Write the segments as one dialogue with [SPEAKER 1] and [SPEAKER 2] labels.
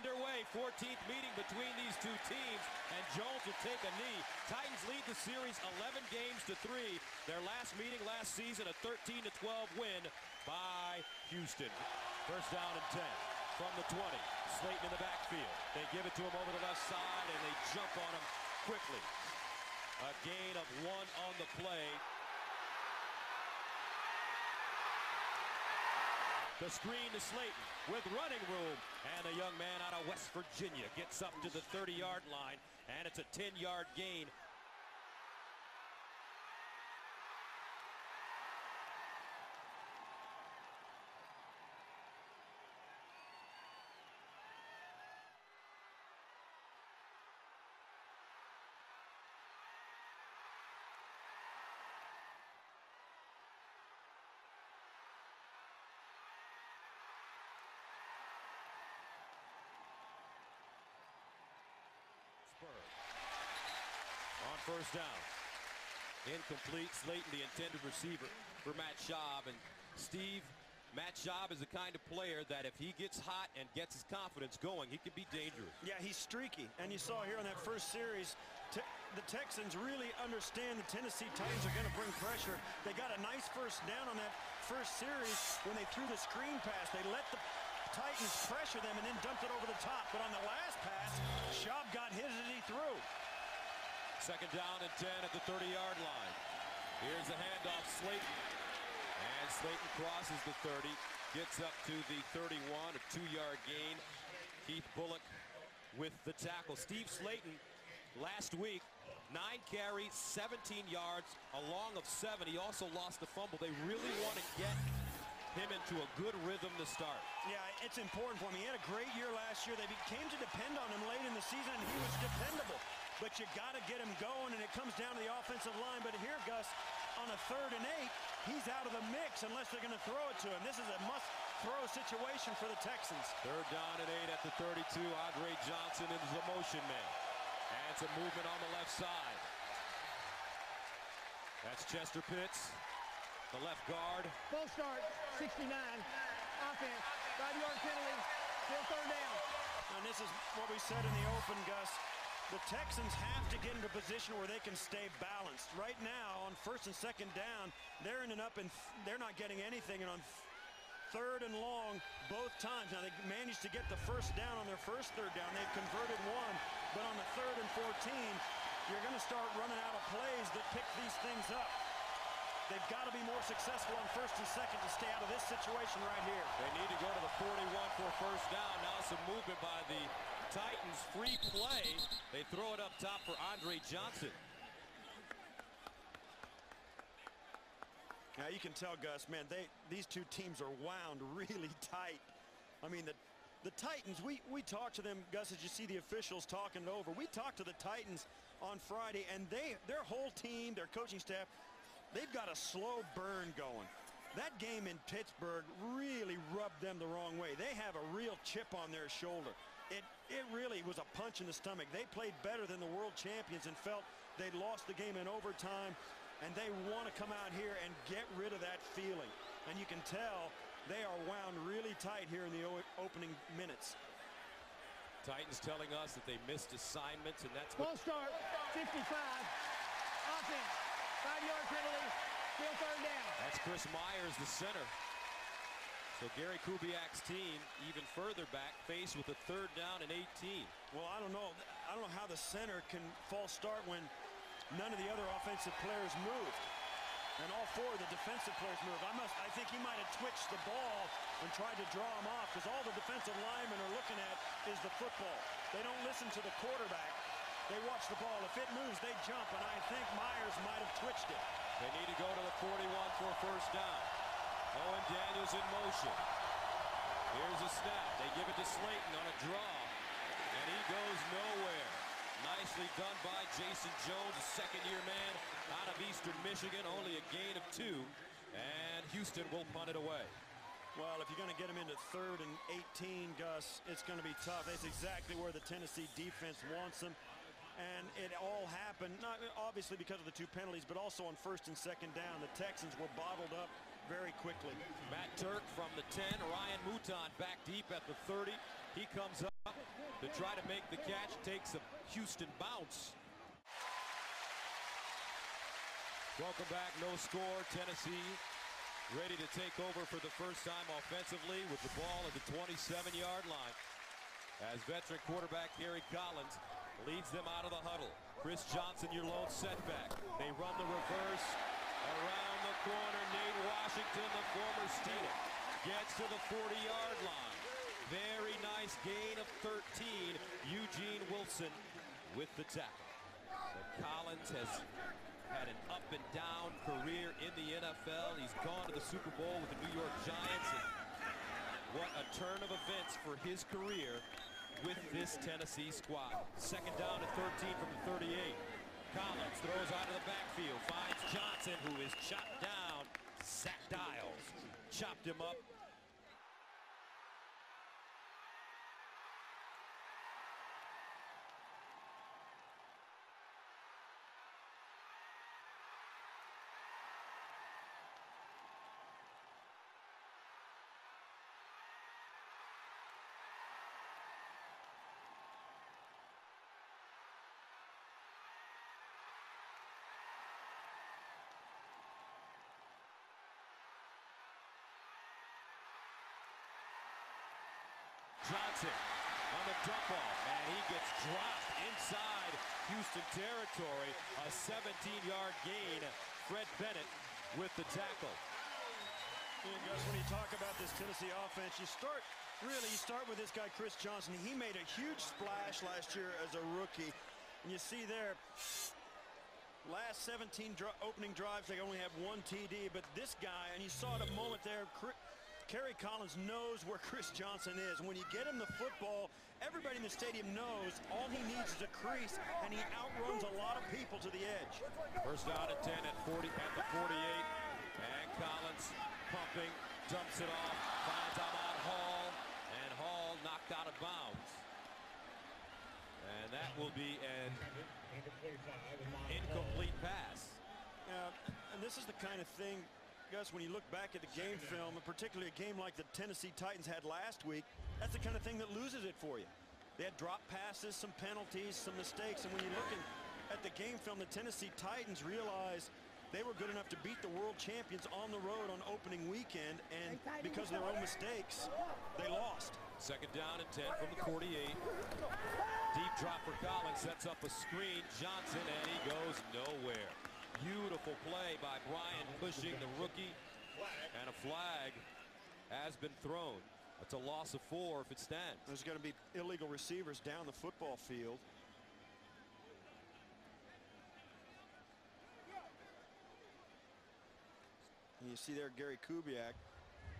[SPEAKER 1] underway. 14th meeting between these two teams, and Jones will take a knee. Titans lead the series 11 games to 3. Their last meeting last season, a 13-12 win by Houston. First down and 10 from the 20. Slayton in the backfield. They give it to him over the left side, and they jump on him quickly. A gain of 1 on the play. The screen to Slayton with running room, and a young man out of West Virginia gets up to the 30-yard line, and it's a 10-yard gain. On first down. Incomplete. Slayton, the intended receiver for Matt Schaub. And Steve, Matt Schaub is the kind of player that if he gets hot and gets his confidence going, he can be dangerous.
[SPEAKER 2] Yeah, he's streaky. And you saw here in that first series, the Texans really understand the Tennessee Titans are going to bring pressure. They got a nice first down on that first series when they threw the screen pass. They let the Titans pressure them and then dumped it over the top. But on the last pass, Schaub got his as he threw.
[SPEAKER 1] Second down and 10 at the 30-yard line. Here's the handoff, Slayton. And Slayton crosses the 30, gets up to the 31, a 2-yard gain. Keith Bullock with the tackle. Steve Slayton, last week, 9 carries, 17 yards, a long of 7. He also lost the fumble. They really want to get him into a good rhythm to start.
[SPEAKER 2] Yeah, it's important for him. He had a great year last year. They came to depend on him late in the season, and he was dependable. But you got to get him going, and it comes down to the offensive line. But here, Gus, on a 3rd and 8, he's out of the mix unless they're going to throw it to him. This is a must-throw situation for the Texans.
[SPEAKER 1] 3rd down and 8 at the 32. Andre Johnson is the motion man. And it's a movement on the left side. That's Chester Pitts, the left guard.
[SPEAKER 3] Full start, 69. Offense, 5-yard penalty, still 3rd down.
[SPEAKER 2] And this is what we said in the open, Gus. The Texans have to get into a position where they can stay balanced. Right now, on 1st and 2nd down, they're ending up and they're not getting anything. And on 3rd and long, both times. Now, they managed to get the first down on their first 3rd down. They've converted 1. But on the 3rd and 14, you're going to start running out of plays that pick these things up. They've got to be more successful on 1st and 2nd to stay out of this situation right here.
[SPEAKER 1] They need to go to the 41 for a first down. Now some movement by the Titans. Free play. They throw it up top for Andre Johnson.
[SPEAKER 2] Now you can tell, Gus, man, these two teams are wound really tight. I mean, the Titans, we talked to them, Gus, as you see the officials talking it over. We talked to the Titans on Friday, and their whole team, their coaching staff, they've got a slow burn going. That game in Pittsburgh really rubbed them the wrong way. They have a real chip on their shoulder. It really was a punch in the stomach. They played better than the world champions and felt they'd lost the game in overtime, and they want to come out here and get rid of that feeling. And you can tell they are wound really tight here in the opening minutes.
[SPEAKER 1] Titans telling us that they missed assignments, and that's what...
[SPEAKER 3] Full start, 55. Offense, 5-yard penalty, still 3rd down.
[SPEAKER 1] That's Chris Myers, the center. So Gary Kubiak's team, even further back, faced with a 3rd down and 18.
[SPEAKER 2] Well, I don't know how the center can false start when none of the other offensive players moved. And all 4 of the defensive players moved. I think he might have twitched the ball and tried to draw him off, because all the defensive linemen are looking at is the football. They don't listen to the quarterback. They watch the ball. If it moves, they jump, and I think Myers might have twitched it.
[SPEAKER 1] They need to go to the 41 for a first down. Owen Daniels in motion. Here's a snap. They give it to Slayton on a draw, and he goes nowhere. Nicely done by Jason Jones, a second-year man out of Eastern Michigan. Only a gain of 2, and Houston will punt it away.
[SPEAKER 2] Well, if you're going to get him into 3rd and 18, Gus, it's going to be tough. That's exactly where the Tennessee defense wants them. And it all happened, not obviously because of the 2 penalties, but also on 1st and 2nd down. The Texans were bottled up very quickly.
[SPEAKER 1] Matt Turk from the 10. Ryan Mouton back deep at the 30. He comes up. to try to make the catch, takes a Houston bounce. Welcome back, no score. Tennessee ready to take over for the first time offensively with the ball at the 27-yard line. As veteran quarterback Kerry Collins leads them out of the huddle. Chris Johnson, your lone setback. They run the reverse around the corner. Nate Washington, the former Steeler, gets to the 40-yard line. Very nice gain of 13. Eugene Wilson with the tackle. And Collins has had an up and down career in the NFL. He's gone to the Super Bowl with the New York Giants. And what a turn of events for his career with this Tennessee squad. Second down at 13 from the 38. Collins throws out of the backfield, finds Johnson, who is chopped down. Zach Dials chopped him up. Johnson on the dump off, and he gets dropped inside Houston territory. A 17-yard gain. Fred Bennett with the tackle.
[SPEAKER 2] Yeah, guys, when you talk about this Tennessee offense, you start with this guy, Chris Johnson. He made a huge splash last year as a rookie. And you see there, last 17 opening drives, they only have one TD. But this guy, and you saw it a moment there, Kerry Collins knows where Chris Johnson is. When you get him the football, everybody in the stadium knows all he needs is a crease, and he outruns a lot of people to the edge.
[SPEAKER 1] First down at 10 at the 48, and Collins pumping, dumps it off, finds Ahmad Hall, and Hall knocked out of bounds. And that will be an incomplete pass.
[SPEAKER 2] And this is the kind of thing, Gus, when you look back at the game film, and particularly a game like the Tennessee-Titans had last week, that's the kind of thing that loses it for you. They had drop passes, some penalties, some mistakes, and when you're looking at the game film, the Tennessee-Titans realized they were good enough to beat the world champions on the road on opening weekend, and because of their own mistakes, they lost.
[SPEAKER 1] Second down and 10 from the 48. Deep drop for Collins, sets up a screen. Johnson, and he goes nowhere. Beautiful play by Brian Cushing, the rookie, and a flag has been thrown. That's a loss of 4 if it stands.
[SPEAKER 2] There's going to be illegal receivers down the football field. And you see there Gary Kubiak.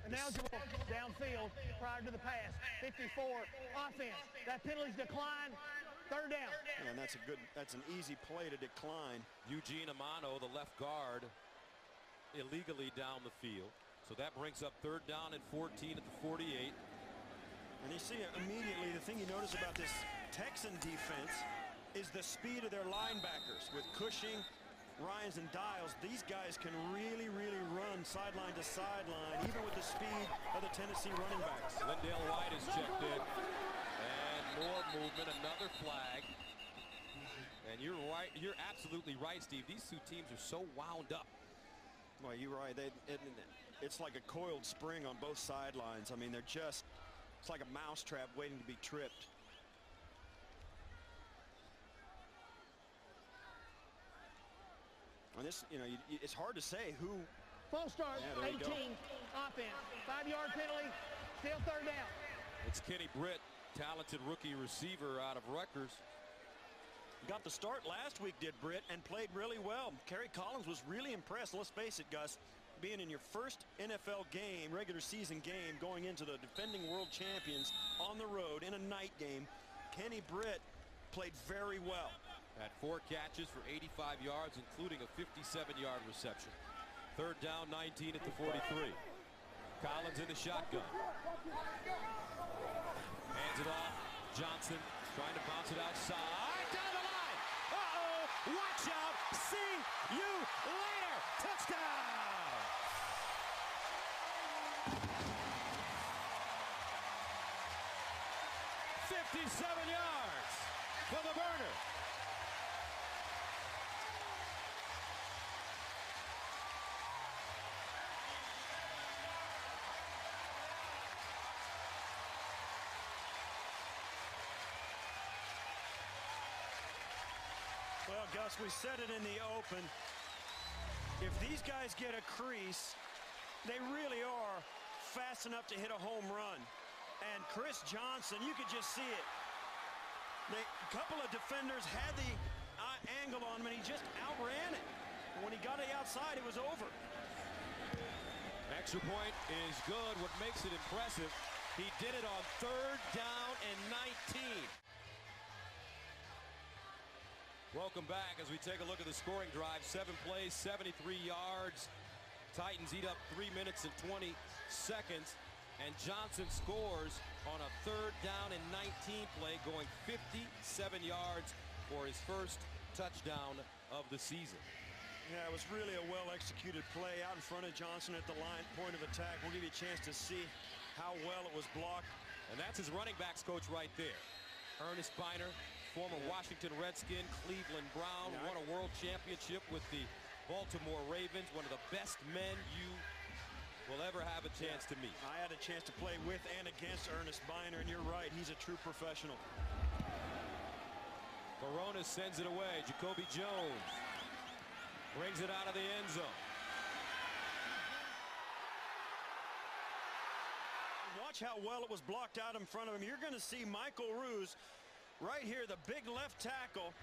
[SPEAKER 3] Ineligible downfield prior to the pass. 54 offense. That penalty's declined. Third down.
[SPEAKER 2] And that's an easy play to decline.
[SPEAKER 1] Eugene Amano, the left guard, illegally down the field. So that brings up third down and 14 at the 48.
[SPEAKER 2] And you see immediately, the thing you notice about this Texan defense is the speed of their linebackers. With Cushing, Ryans, and Dials, these guys can really run sideline to sideline, even with the speed of the Tennessee running backs.
[SPEAKER 1] Lindale White is checked in. More movement, another flag. And you're right, you're absolutely right, Steve. These two teams are so wound up.
[SPEAKER 2] Well, you're right. It's like a coiled spring on both sidelines. I mean, it's like a mousetrap waiting to be tripped. And this, it's hard to say who.
[SPEAKER 3] Full start, 18, offense, 5-yard penalty, still third down.
[SPEAKER 1] It's Kenny Britt, talented rookie receiver out of Rutgers.
[SPEAKER 2] Got the start last week, did Britt, and played really well. Kerry Collins was really impressed. Let's face it, Gus, being in your first NFL game, regular season game, going into the defending world champions on the road in a night game, Kenny Britt played very well.
[SPEAKER 1] Had 4 catches for 85 yards, including a 57-yard reception. Third down, 19 at the 43. Collins in the shotgun. Hands it off. Johnson trying to bounce it outside. Down the line. Uh-oh. Watch out. See you later. Touchdown. 57 yards for the burner.
[SPEAKER 2] Well, Gus, we said it in the open. If these guys get a crease, they really are fast enough to hit a home run. And Chris Johnson, you could just see it. A couple of defenders had the angle on him, and he just outran it. And when he got it outside, it was over.
[SPEAKER 1] Extra point is good. What makes it impressive, he did it on 3rd down and 19. Welcome back as we take a look at the scoring drive. 7 plays, 73 yards. Titans eat up 3 minutes and 20 seconds. And Johnson scores on a 3rd down and 19 play, going 57 yards for his first touchdown of the season.
[SPEAKER 2] Yeah, it was really a well-executed play out in front of Johnson at the line, point of attack. We'll give you a chance to see how well it was blocked.
[SPEAKER 1] And that's his running backs coach right there. Ernest Biner, former Washington Redskin, Cleveland Brown, won a world championship with the Baltimore Ravens, one of the best men you will ever have a chance to meet.
[SPEAKER 2] I had a chance to play with and against Ernest Biner, and you're right, he's a true professional.
[SPEAKER 1] Corona sends it away. Jacoby Jones brings it out of the end zone.
[SPEAKER 2] Watch how well it was blocked out in front of him. You're going to see Michael Ruse right here, the big left tackle.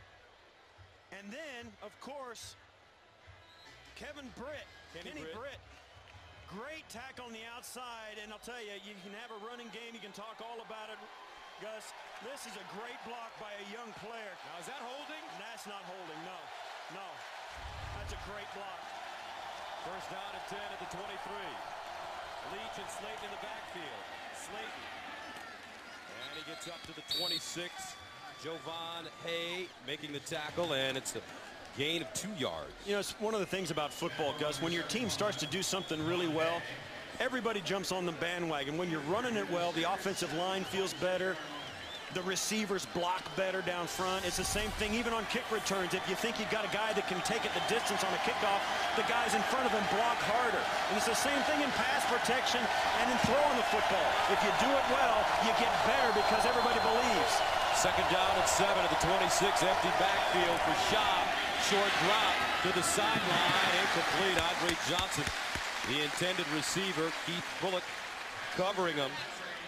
[SPEAKER 2] And then, of course, Kenny Britt. Great tackle on the outside. And I'll tell you, you can have a running game. You can talk all about it, Gus. This is a great block by a young player.
[SPEAKER 1] Now, is that holding?
[SPEAKER 2] That's not holding, no. No. That's a great block.
[SPEAKER 1] First down and 10 at the 23. Leach and Slayton in the backfield. Slayton. And he gets up to the 26. Jovan Hay making the tackle, and it's a gain of 2 yards.
[SPEAKER 2] You know, it's one of the things about football, Gus. When your team starts to do something really well, everybody jumps on the bandwagon. When you're running it well, the offensive line feels better. The receivers block better down front. It's the same thing even on kick returns. If you think you got a guy that can take it the distance on a kickoff, the guys in front of him block harder. And it's the same thing in pass protection and in throwing the football. If you do it well, you get better because everybody believes.
[SPEAKER 1] Second down and 7 at the 26. Empty backfield for Schaub. Short drop to the sideline. Incomplete. Andre Johnson, the intended receiver. Keith Bullock covering him.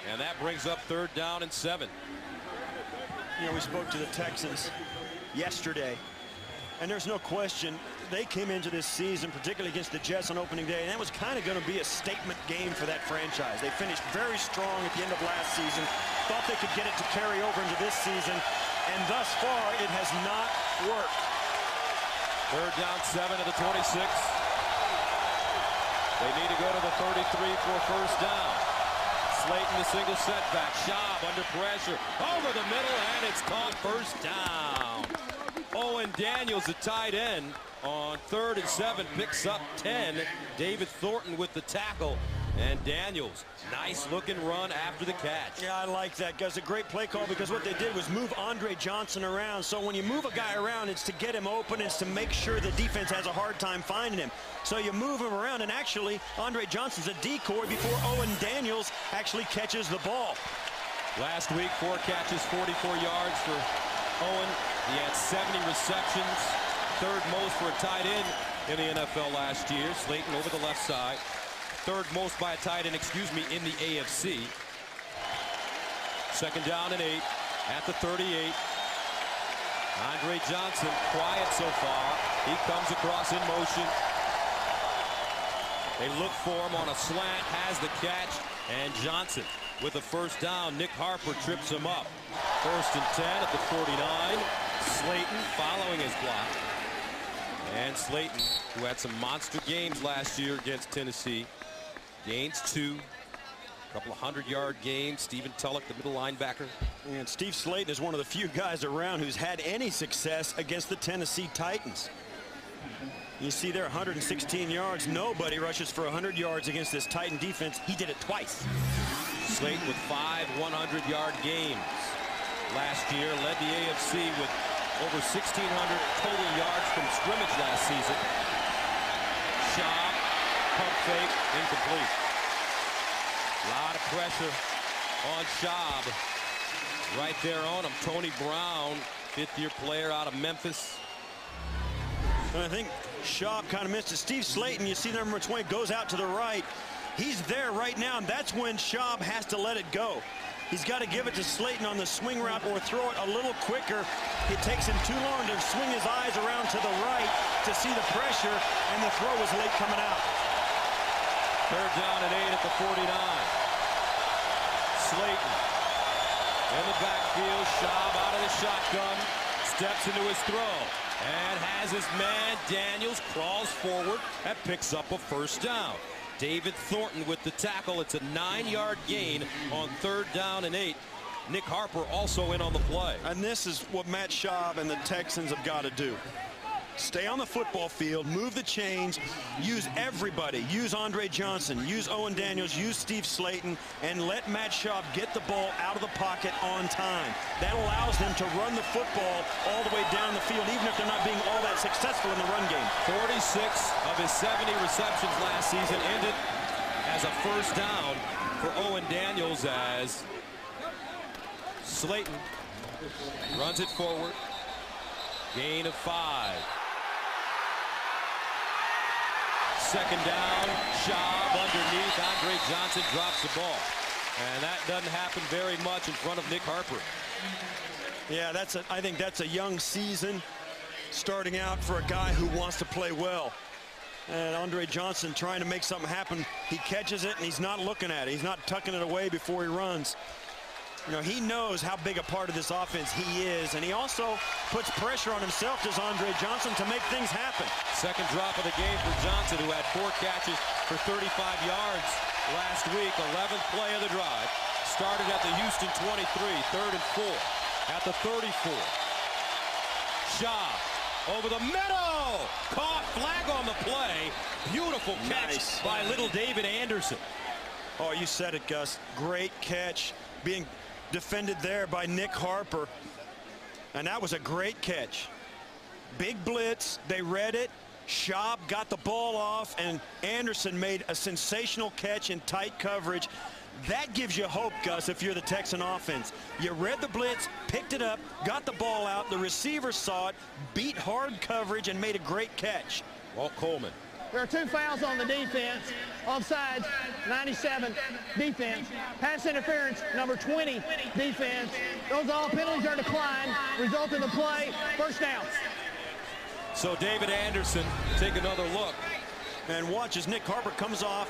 [SPEAKER 1] And that brings up 3rd down and 7.
[SPEAKER 2] You know, we spoke to the Texans yesterday, and there's no question they came into this season, particularly against the Jets on opening day, and that was kind of going to be a statement game for that franchise. They finished very strong at the end of last season, thought they could get it to carry over into this season, and thus far it has not worked.
[SPEAKER 1] 3rd down, 7 at the 26. They need to go to the 33 for a first down. Slayton, the single setback. Schaub under pressure. Over the middle, and it's caught. First down. Owen Daniels, the tight end, on 3rd and 7, picks up 10. David Thornton with the tackle. And Daniels, nice looking run after the catch.
[SPEAKER 2] Yeah, I like that, guys. A great play call because what they did was move Andre Johnson around. So when you move a guy around, it's to get him open. It's to make sure the defense has a hard time finding him. So you move him around, and actually, Andre Johnson's a decoy before Owen Daniels actually catches the ball.
[SPEAKER 1] Last week, 4 catches, 44 yards for Owen. He had 70 receptions, 3rd most for a tight end in the NFL last year. Slayton over the left side. 3rd most by a tight end, in the AFC. Second down and 8 at the 38. Andre Johnson, quiet so far. He comes across in motion. They look for him on a slant, has the catch, and Johnson with a first down. Nick Harper trips him up. 1st and 10 at the 49. Slayton following his block. And Slayton, who had some monster games last year against Tennessee, gains 2. A couple of 100-yard games. Stephen Tulloch, the middle linebacker.
[SPEAKER 2] And Steve Slayton is one of the few guys around who's had any success against the Tennessee Titans. You see there, 116 yards. Nobody rushes for 100 yards against this Titan defense. He did it twice.
[SPEAKER 1] Slayton with 5 100-yard games. last year. Led the AFC with over 1,600 total yards from scrimmage last season. Schaub, pump fake, incomplete. A lot of pressure on Schaub. Right there on him. Tony Brown, fifth-year player out of Memphis.
[SPEAKER 2] And I think Schaub kind of missed it. Steve Slayton, you see number 20, goes out to the right. He's there right now, and that's when Schaub has to let it go. He's got to give it to Slayton on the swing route or throw it a little quicker. It takes him too long to swing his eyes around to the right to see the pressure, and the throw was late coming out.
[SPEAKER 1] Third down and 8 at the 49. Slayton in the backfield. Schaub out of the shotgun. Steps into his throw. And has his man Daniels, crawls forward and picks up a first down. David Thornton with the tackle. It's a 9-yard gain on third down and 8. Nick Harper also in on the play.
[SPEAKER 2] And this is what Matt Schaub and the Texans have got to do. Stay on the football field, move the chains, use everybody. Use Andre Johnson, use Owen Daniels, use Steve Slayton, and let Matt Schaub get the ball out of the pocket on time. That allows them to run the football all the way down the field, even if they're not being all that successful in the run game.
[SPEAKER 1] 46 of his 70 receptions last season ended as a first down for Owen Daniels as Slayton runs it forward. Gain of 5. Second down, Schaub underneath. Andre Johnson drops the ball. And that doesn't happen very much in front of Nick Harper.
[SPEAKER 2] Yeah, I think that's a young season starting out for a guy who wants to play well. And Andre Johnson trying to make something happen. He catches it and he's not looking at it. He's not tucking it away before he runs. You know, he knows how big a part of this offense he is, and he also puts pressure on himself, does Andre Johnson, to make things happen.
[SPEAKER 1] Second drop of the game for Johnson, who had 4 catches for 35 yards last week. 11th play of the drive. Started at the Houston 23, third and 4. At the 34. Schaub over the middle. Caught, flag on the play. Beautiful catch by little David Anderson.
[SPEAKER 2] Oh, you said it, Gus. Great catch. Being defended there by Nick Harper, and that was a great catch. Big blitz, they read it. Schaub got the ball off, and Anderson made a sensational catch in tight coverage. That gives you hope, Gus, if you're the Texan offense. You read the blitz, picked it up, got the ball out, the receiver saw it, beat hard coverage, and made a great catch.
[SPEAKER 1] Walt Coleman.
[SPEAKER 3] There are 2 fouls on the defense. Offsides, 97, defense. Pass interference, number 20, defense. Those all penalties are declined. Result of the play, first down.
[SPEAKER 1] So David Anderson, take another look.
[SPEAKER 2] And watch as Nick Harper comes off.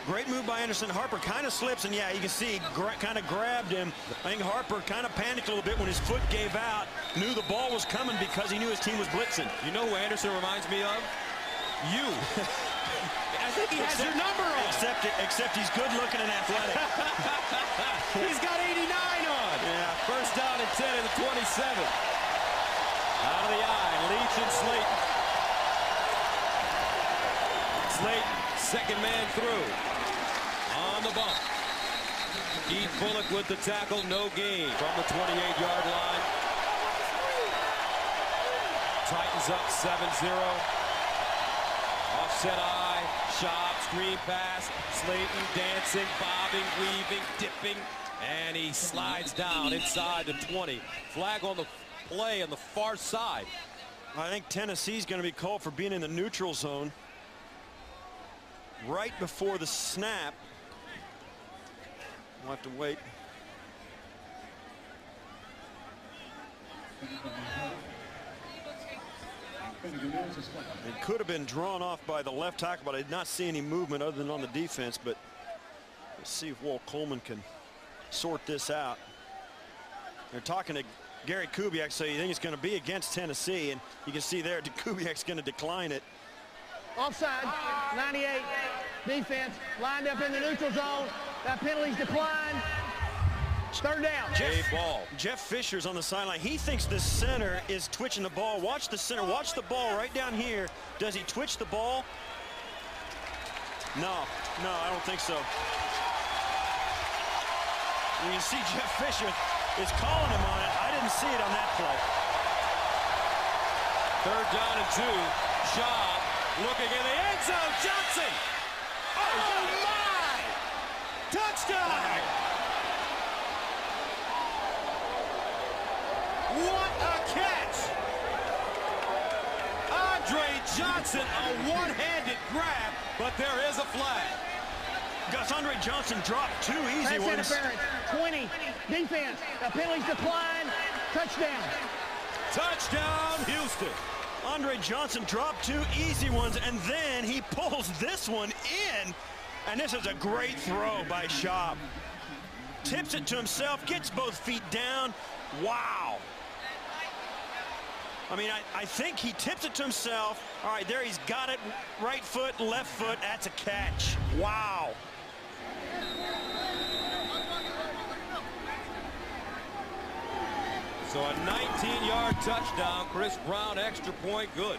[SPEAKER 2] Great move by Anderson. Harper kind of slips, and yeah, you can see kind of grabbed him. I think Harper kind of panicked a little bit when his foot gave out. Knew the ball was coming because he knew his team was blitzing.
[SPEAKER 1] You know who Anderson reminds me of? You. I think he has your number on.
[SPEAKER 2] Except he's good looking and athletic.
[SPEAKER 1] He's got 89 on.
[SPEAKER 2] Yeah.
[SPEAKER 1] First down and 10 at the 27. Out of the eye, Leach and Slayton. Slayton, second man through. On the bump. Keith Bullock with the tackle, no gain from the 28-yard line. Titans up 7-0. Offset eye, Schaub, screen pass, Slayton dancing, bobbing, weaving, dipping, and he slides down inside the 20. Flag on the play on the far side.
[SPEAKER 2] I think Tennessee's going to be called for being in the neutral zone right before the snap. We'll have to wait. It could have been drawn off by the left tackle, but I did not see any movement other than on the defense. But let's see if Walt Coleman can sort this out. They're talking to Gary Kubiak, so you think it's going to be against Tennessee, and you can see there Kubiak's going to decline it.
[SPEAKER 3] Offside, 98, defense lined up in the neutral zone. That penalty's declined. Third down.
[SPEAKER 2] Jeff Fisher's on the sideline. He thinks the center is twitching the ball. Watch the center. Watch the ball right down here. Does he twitch the ball? No, I don't think so. You see Jeff Fisher is calling him on it.
[SPEAKER 1] Third down and 2. Shaw looking in the end zone. Johnson. Oh my! Touchdown! What a catch! Adrian Johnson, a one-handed grab, but there is a flag.
[SPEAKER 2] Gus, Andre Johnson dropped 2 easy
[SPEAKER 3] Pass
[SPEAKER 2] ones.
[SPEAKER 3] interference. 20. Defense. The penalties decline. Touchdown.
[SPEAKER 1] Touchdown, Houston.
[SPEAKER 2] Andre Johnson dropped 2 easy ones, and then he pulls this one in. And this is a great throw by Schaub. Tips it to himself, gets both feet down. Wow. I mean, I think he tips it to himself. All right, there he's got it. Right foot, left foot. That's a catch. Wow.
[SPEAKER 1] So a 19-yard touchdown. Chris Brown, extra point, good.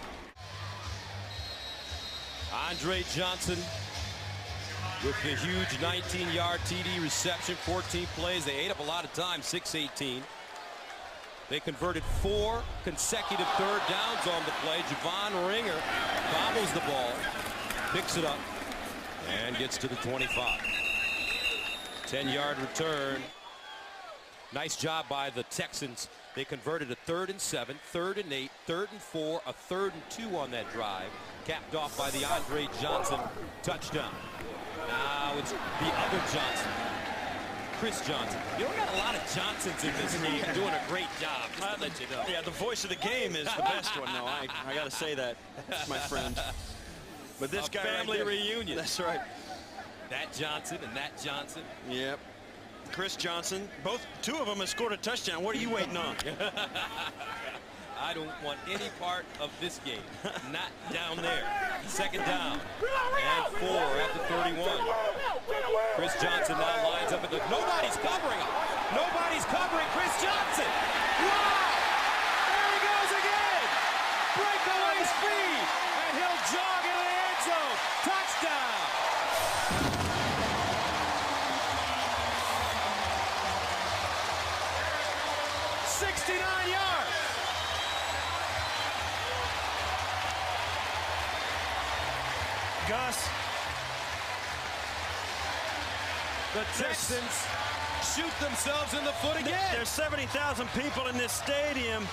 [SPEAKER 1] Andre Johnson with the huge 19-yard TD reception, 14 plays. They ate up a lot of time, 6-18. They converted 4 consecutive third downs on the play. Javon Ringer bobbles the ball, picks it up, and gets to the 25. 10-yard return. Nice job by the Texans. They converted a 3rd and 7, 3rd and 8, 3rd and 4, a 3rd and 2 on that drive. Capped off by the Andre Johnson touchdown. Now it's the other Johnson, Chris Johnson. You know, we got a lot of Johnsons in this game doing a great job, just to let you know.
[SPEAKER 2] Yeah, the voice of the game is the best one, though. I got to say that, my friend. But this guy
[SPEAKER 1] family
[SPEAKER 2] right there,
[SPEAKER 1] reunion.
[SPEAKER 2] That's right.
[SPEAKER 1] That Johnson and that Johnson.
[SPEAKER 2] Yep. Chris Johnson, 2 of them have scored a touchdown. What are you waiting on?
[SPEAKER 1] I don't want any part of this game. Not down there. 2nd down. And 4 at the 31. Chris Johnson now lines up at the... Nobody's covering him. Nobody's covering Chris Johnson. Wow! There he goes again. Breakaway speed. And he'll jog in the end zone. Touchdown. 69 yards.
[SPEAKER 2] Gus.
[SPEAKER 1] The Texans shoot themselves in the foot again.
[SPEAKER 2] There's 70,000 people in this stadium.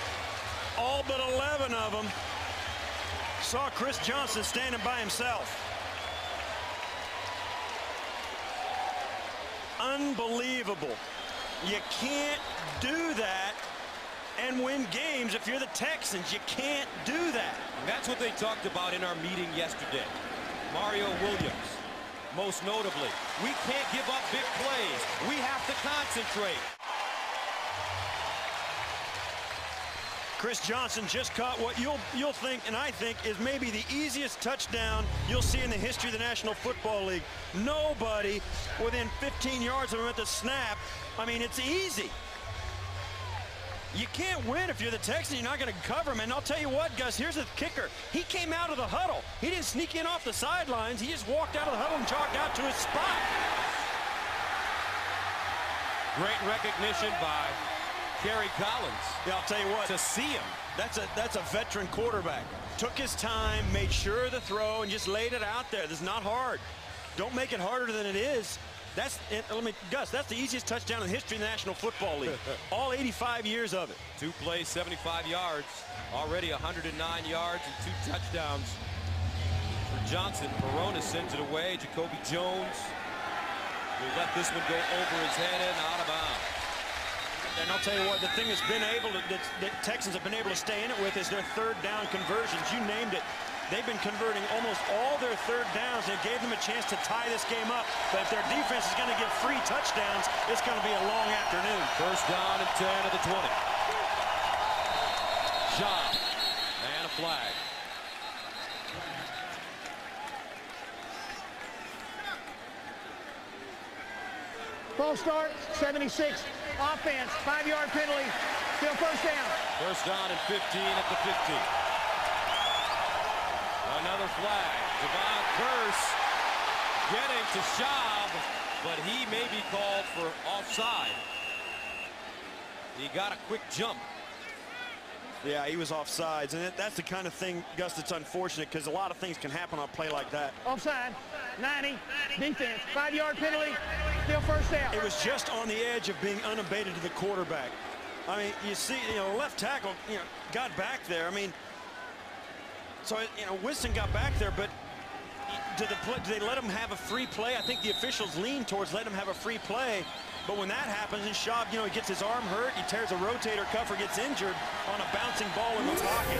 [SPEAKER 2] All but 11 of them saw Chris Johnson standing by himself. Unbelievable. You can't do that and win games if you're the Texans. You can't do that.
[SPEAKER 1] That's what they talked about in our meeting yesterday. Mario Williams, most notably. We can't give up big plays. We have to concentrate.
[SPEAKER 2] Chris Johnson just caught what you'll think, and I think, is maybe the easiest touchdown you'll see in the history of the National Football League. Nobody within 15 yards of him at the snap. I mean, it's easy. You can't win if you're the Texans. You're not going to cover him. And I'll tell you what, Gus, here's the kicker. He came out of the huddle. He didn't sneak in off the sidelines. He just walked out of the huddle and jogged out to his spot.
[SPEAKER 1] Great recognition by Kerry Collins.
[SPEAKER 2] Yeah, I'll tell you what.
[SPEAKER 1] To see him.
[SPEAKER 2] That's a veteran quarterback. Took his time, made sure of the throw, and just laid it out there. This is not hard. Don't make it harder than it is. That's it. Gus, that's the easiest touchdown in the history of the National Football League. All 85 years of it.
[SPEAKER 1] 2 plays, 75 yards. Already 109 yards and 2 touchdowns for Johnson. Perona sends it away. Jacoby Jones will let this one go over his head and out of bounds.
[SPEAKER 2] And I'll tell you what, the thing that's been able to, that Texans have been able to stay in it with is their third down conversions. You named it. They've been converting almost all their third downs. It gave them a chance to tie this game up. But if their defense is going to get free touchdowns, it's going to be a long afternoon.
[SPEAKER 1] 1st down and 10 at the 20. Shot and a flag.
[SPEAKER 3] False start, 76. Offense, 5-yard penalty. Still 1st down.
[SPEAKER 1] 1st down and 15 at the 15. Another flag. Javon Curse getting to Schaub, but he may be called for offside. He got a quick jump.
[SPEAKER 2] Yeah, he was offsides, and that's the kind of thing, Gus, that's unfortunate because a lot of things can happen on a play like that.
[SPEAKER 3] Offside, 90, defense, 5-yard penalty, still first down.
[SPEAKER 2] It was just on the edge of being unabated to the quarterback. I mean, you see, left tackle, got back there. I mean, so, Winston got back there, but do they let him have a free play? I think the officials lean towards letting him have a free play. But when that happens, and Schaub, he gets his arm hurt, he tears a rotator cuff or gets injured on a bouncing ball in the pocket.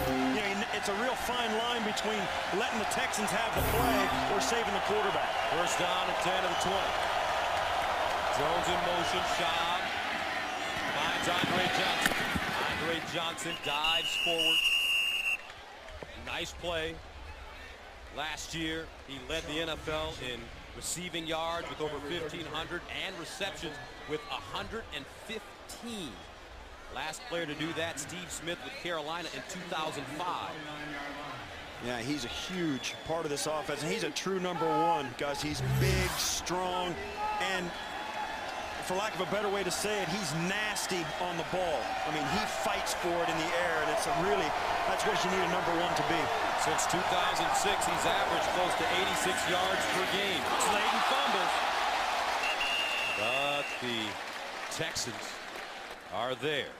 [SPEAKER 2] It's a real fine line between letting the Texans have the play or saving the quarterback.
[SPEAKER 1] First down and 10 to the 20. Jones in motion, Schaub finds Andre Johnson. Andre Johnson dives forward. Nice play. Last year, he led the NFL in receiving yards with over 1,500 and receptions with 115. Last player to do that, Steve Smith with Carolina in 2005.
[SPEAKER 2] Yeah, he's a huge part of this offense, and he's a true #1, guys. He's big, strong, and for lack of a better way to say it, he's nasty on the ball. I mean, he fights for it in the air, and that's what you need a #1 to be.
[SPEAKER 1] Since 2006, he's averaged close to 86 yards per game. Slayton fumbles. But the Texans are there.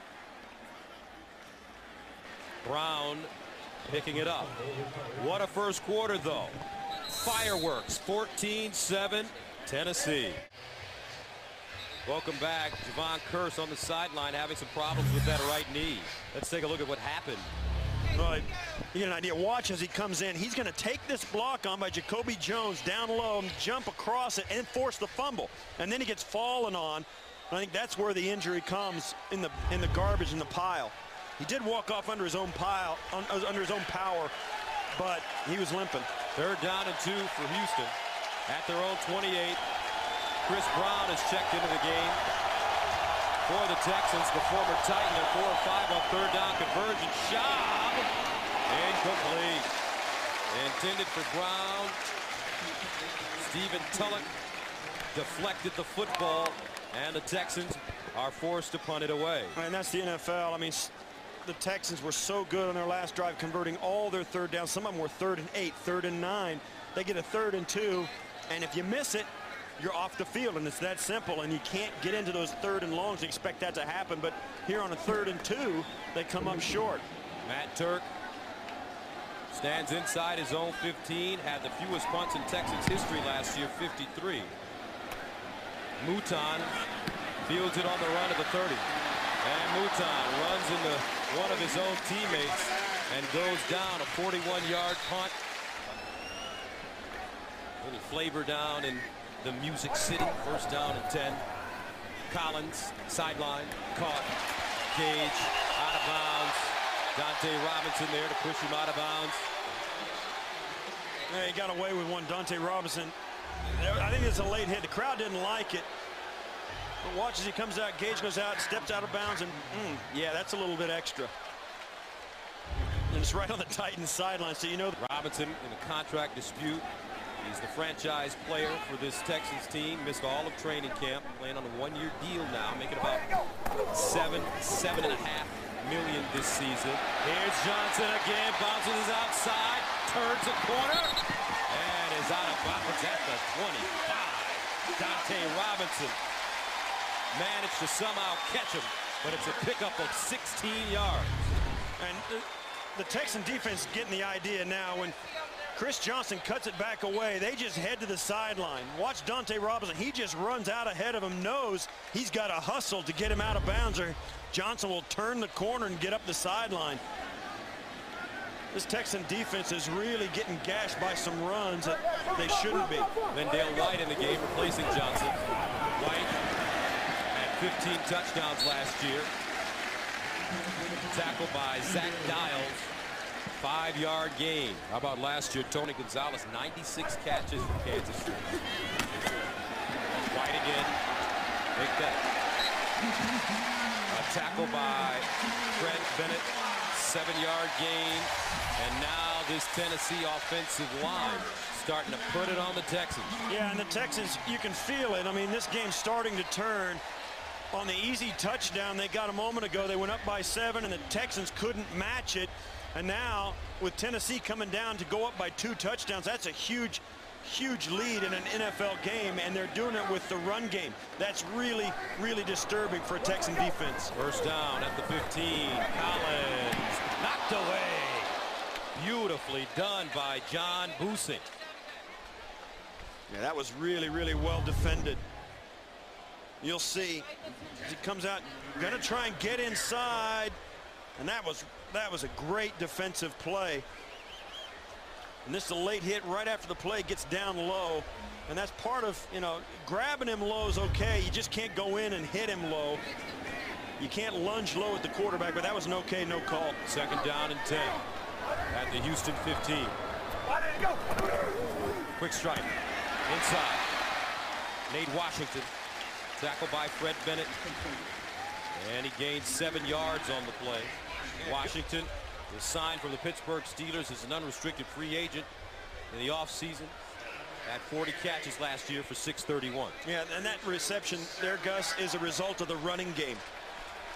[SPEAKER 1] Brown picking it up. What a first quarter, though. Fireworks, 14-7, Tennessee. Welcome back. Javon Curse on the sideline having some problems with that right knee. Let's take a look at what happened.
[SPEAKER 2] Right. You get an idea. Watch as he comes in. He's going to take this block on by Jacoby Jones down low and jump across it and force the fumble. And then he gets fallen on. I think that's where the injury comes in the garbage in the pile. He did walk off under his own under his own power, but he was limping.
[SPEAKER 1] Third down and 2 for Houston at their own 28. Chris Brown has checked into the game for the Texans, the former Titan. They're 4 or 5 on third down conversion. Schaub, incomplete. Intended for Brown. Stephen Tulloch deflected the football, and the Texans are forced to punt it away.
[SPEAKER 2] And that's the NFL. I mean, the Texans were so good on their last drive, converting all their third downs. Some of them were 3rd and 8, 3rd and 9. They get a 3rd and 2, and if you miss it, you're off the field, and it's that simple. And you can't get into those 3rd and longs and expect that to happen. But here on a 3rd and 2, they come up short.
[SPEAKER 1] Matt Turk stands inside his own 15, had the fewest punts in Texans history last year, 53. Mouton fields it on the run of the 30. And Mouton runs into one of his own teammates and goes down, a 41-yard punt. A little flavor down in the Music City. First down and 10. Collins, sideline, caught. Gage, out of bounds. Dante Robinson there to push him out of bounds.
[SPEAKER 2] Yeah, he got away with one, Dante Robinson. I think it's a late hit. The crowd didn't like it. But watch as he comes out, Gage goes out, steps out of bounds, and yeah, that's a little bit extra. And it's right on the Titans sideline, so you know.
[SPEAKER 1] Robinson in a contract dispute. He's the franchise player for this Texans team. Missed all of training camp, playing on a 1-year deal now, making about $7.5 million this season. Here's Johnson again, bounces outside, turns the corner, and is out of bounds at the 25. Dante Robinson managed to somehow catch him, but it's a pickup of 16 yards.
[SPEAKER 2] And the Texan defense is getting the idea now. When Chris Johnson cuts it back away, they just head to the sideline. Watch Dante Robinson. He just runs out ahead of him, knows he's got to hustle to get him out of bounds, or Johnson will turn the corner and get up the sideline. This Texan defense is really getting gashed by some runs that they shouldn't be.
[SPEAKER 1] Dale White in the game, replacing Johnson. White had 15 touchdowns last year. Tackled by Zach Dials. 5-yard gain. How about last year? Tony Gonzalez, 96 catches for Kansas City. White again. Big that. A tackle by Fred Bennett. 7-yard gain. And now this Tennessee offensive line starting to put it on the Texans.
[SPEAKER 2] Yeah, and the Texans, you can feel it. I mean, this game's starting to turn. on the easy touchdown they got a moment ago. They went up by 7, and the Texans couldn't match it. And now with Tennessee coming down to go up by 2 touchdowns, that's a huge lead in an NFL game, and they're doing it with the run game. That's really, really disturbing for a Texan defense.
[SPEAKER 1] First down at the 15. Collins knocked away. Beautifully done by John Busing.
[SPEAKER 2] Yeah, that was really, really well defended. You'll see as he comes out, gonna try and get inside, and that was a great defensive play. And this is a late hit right after the play, gets down low, and that's part of, you know, grabbing him low is okay. You just can't go in and hit him low. You can't lunge low at the quarterback, but that was an okay no call.
[SPEAKER 1] Second down and 10 at the Houston 15. Quick strike inside. Nate Washington tackled by Fred Bennett, and he gained 7 yards on the play. Washington was signed from the Pittsburgh Steelers as an unrestricted free agent in the offseason. Had 40 catches last year for $631.
[SPEAKER 2] Yeah, and that reception there, Gus, is a result of the running game.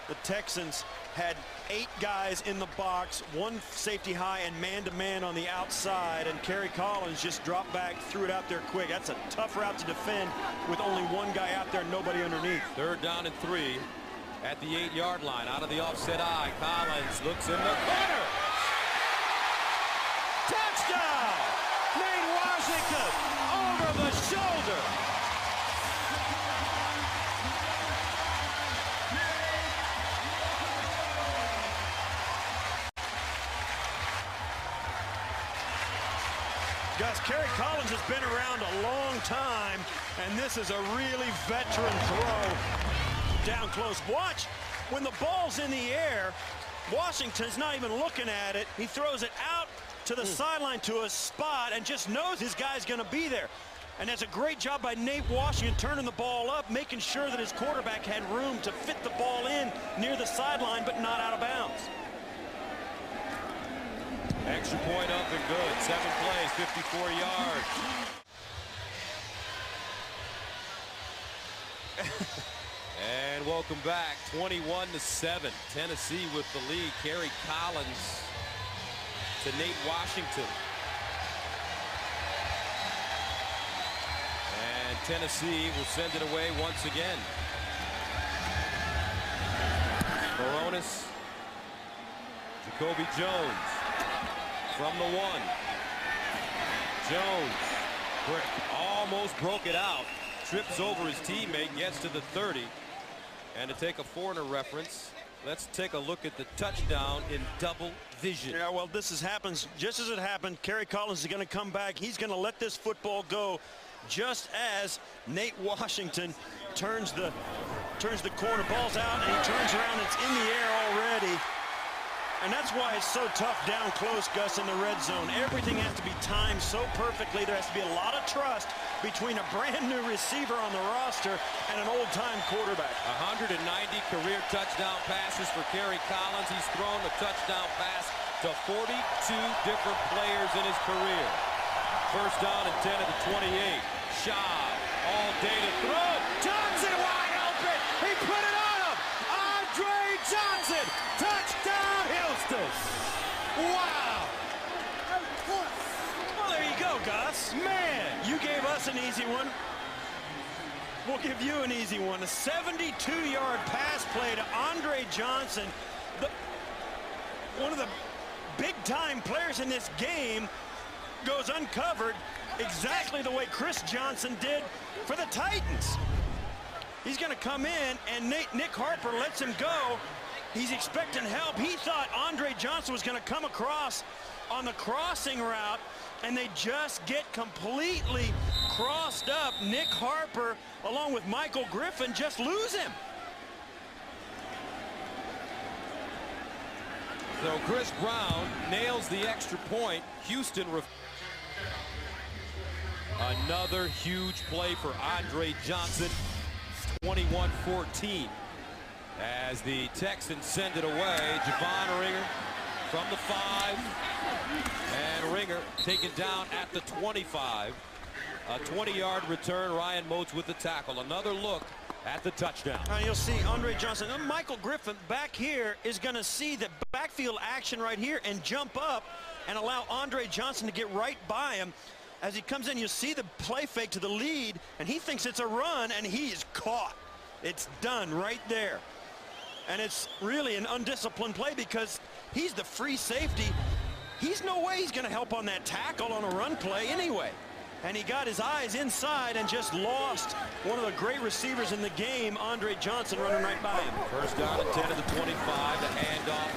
[SPEAKER 2] The Texans had 8 guys in the box, 1 safety high and man-to-man on the outside, and Kerry Collins just dropped back, threw it out there quick. That's a tough route to defend with only 1 guy out there and nobody underneath.
[SPEAKER 1] Third down and 3 at the 8-yard line. Out of the offset eye, Collins looks in the corner.
[SPEAKER 2] Touchdown! Nate Washington over the shoulder. Gus, Kerry Collins has been around a long time, and this is a really veteran throw down close. Watch, when the ball's in the air, Washington's not even looking at it. He throws it out to the sideline to a spot and just knows his guy's going to be there. And that's a great job by Nate Washington turning the ball up, making sure that his quarterback had room to fit the ball in near the sideline, but not out of bounds.
[SPEAKER 1] Extra point up and good. 7 plays, 54 yards. And welcome back. 21-7. Tennessee with the lead. Kerry Collins to Nate Washington. And Tennessee will send it away once again. Baronis. Jacoby Jones. From the 1. Jones almost broke it out. Trips over his teammate, gets to the 30. And to take a foreigner reference, let's take a look at the touchdown in double vision.
[SPEAKER 2] Yeah, well, happens just as it happened. Kerry Collins is going to come back. He's going to let this football go just as Nate Washington turns the corner. Ball's out, and he turns around. It's in the air already. And that's why it's so tough down close, Gus, in the red zone. Everything has to be timed so perfectly. There has to be a lot of trust between a brand-new receiver on the roster and an old-time quarterback.
[SPEAKER 1] 190 career touchdown passes for Kerry Collins. He's thrown a touchdown pass to 42 different players in his career. First down and 10 at the 28. Shaw all day to throw. Johnson wide open. He put it on him. Andre Johnson. Touchdown, Houston. Wow.
[SPEAKER 2] Well, there you go, Gus.
[SPEAKER 1] Man.
[SPEAKER 2] You gave us an easy one. We'll give you an easy one. A 72-yard pass play to Andre Johnson. One of the big-time players in this game goes uncovered exactly the way Chris Johnson did for the Titans. He's going to come in, and Nick Harper lets him go. He's expecting help. He thought Andre Johnson was going to come across on the crossing route, and they just get completely crossed up. Nick Harper, along with Michael Griffin, just lose him.
[SPEAKER 1] So Chris Brown nails the extra point. Houston. Another huge play for Andre Johnson. 21-14. As the Texans send it away, Javon Ringer from the 5. And Ringer taken down at the 25. A 20-yard return. Ryan Moats with the tackle. Another look at the touchdown.
[SPEAKER 2] And you'll see Andre Johnson. Michael Griffin back here is going to see the backfield action right here and jump up and allow Andre Johnson to get right by him. As he comes in, you'll see the play fake to the lead, and he thinks it's a run, and he is caught. It's done right there. And it's really an undisciplined play because he's the free safety. He's no way he's going to help on that tackle on a run play anyway. And he got his eyes inside and just lost one of the great receivers in the game, Andre Johnson, running right by him.
[SPEAKER 1] First down at 10 of the 25, the handoff.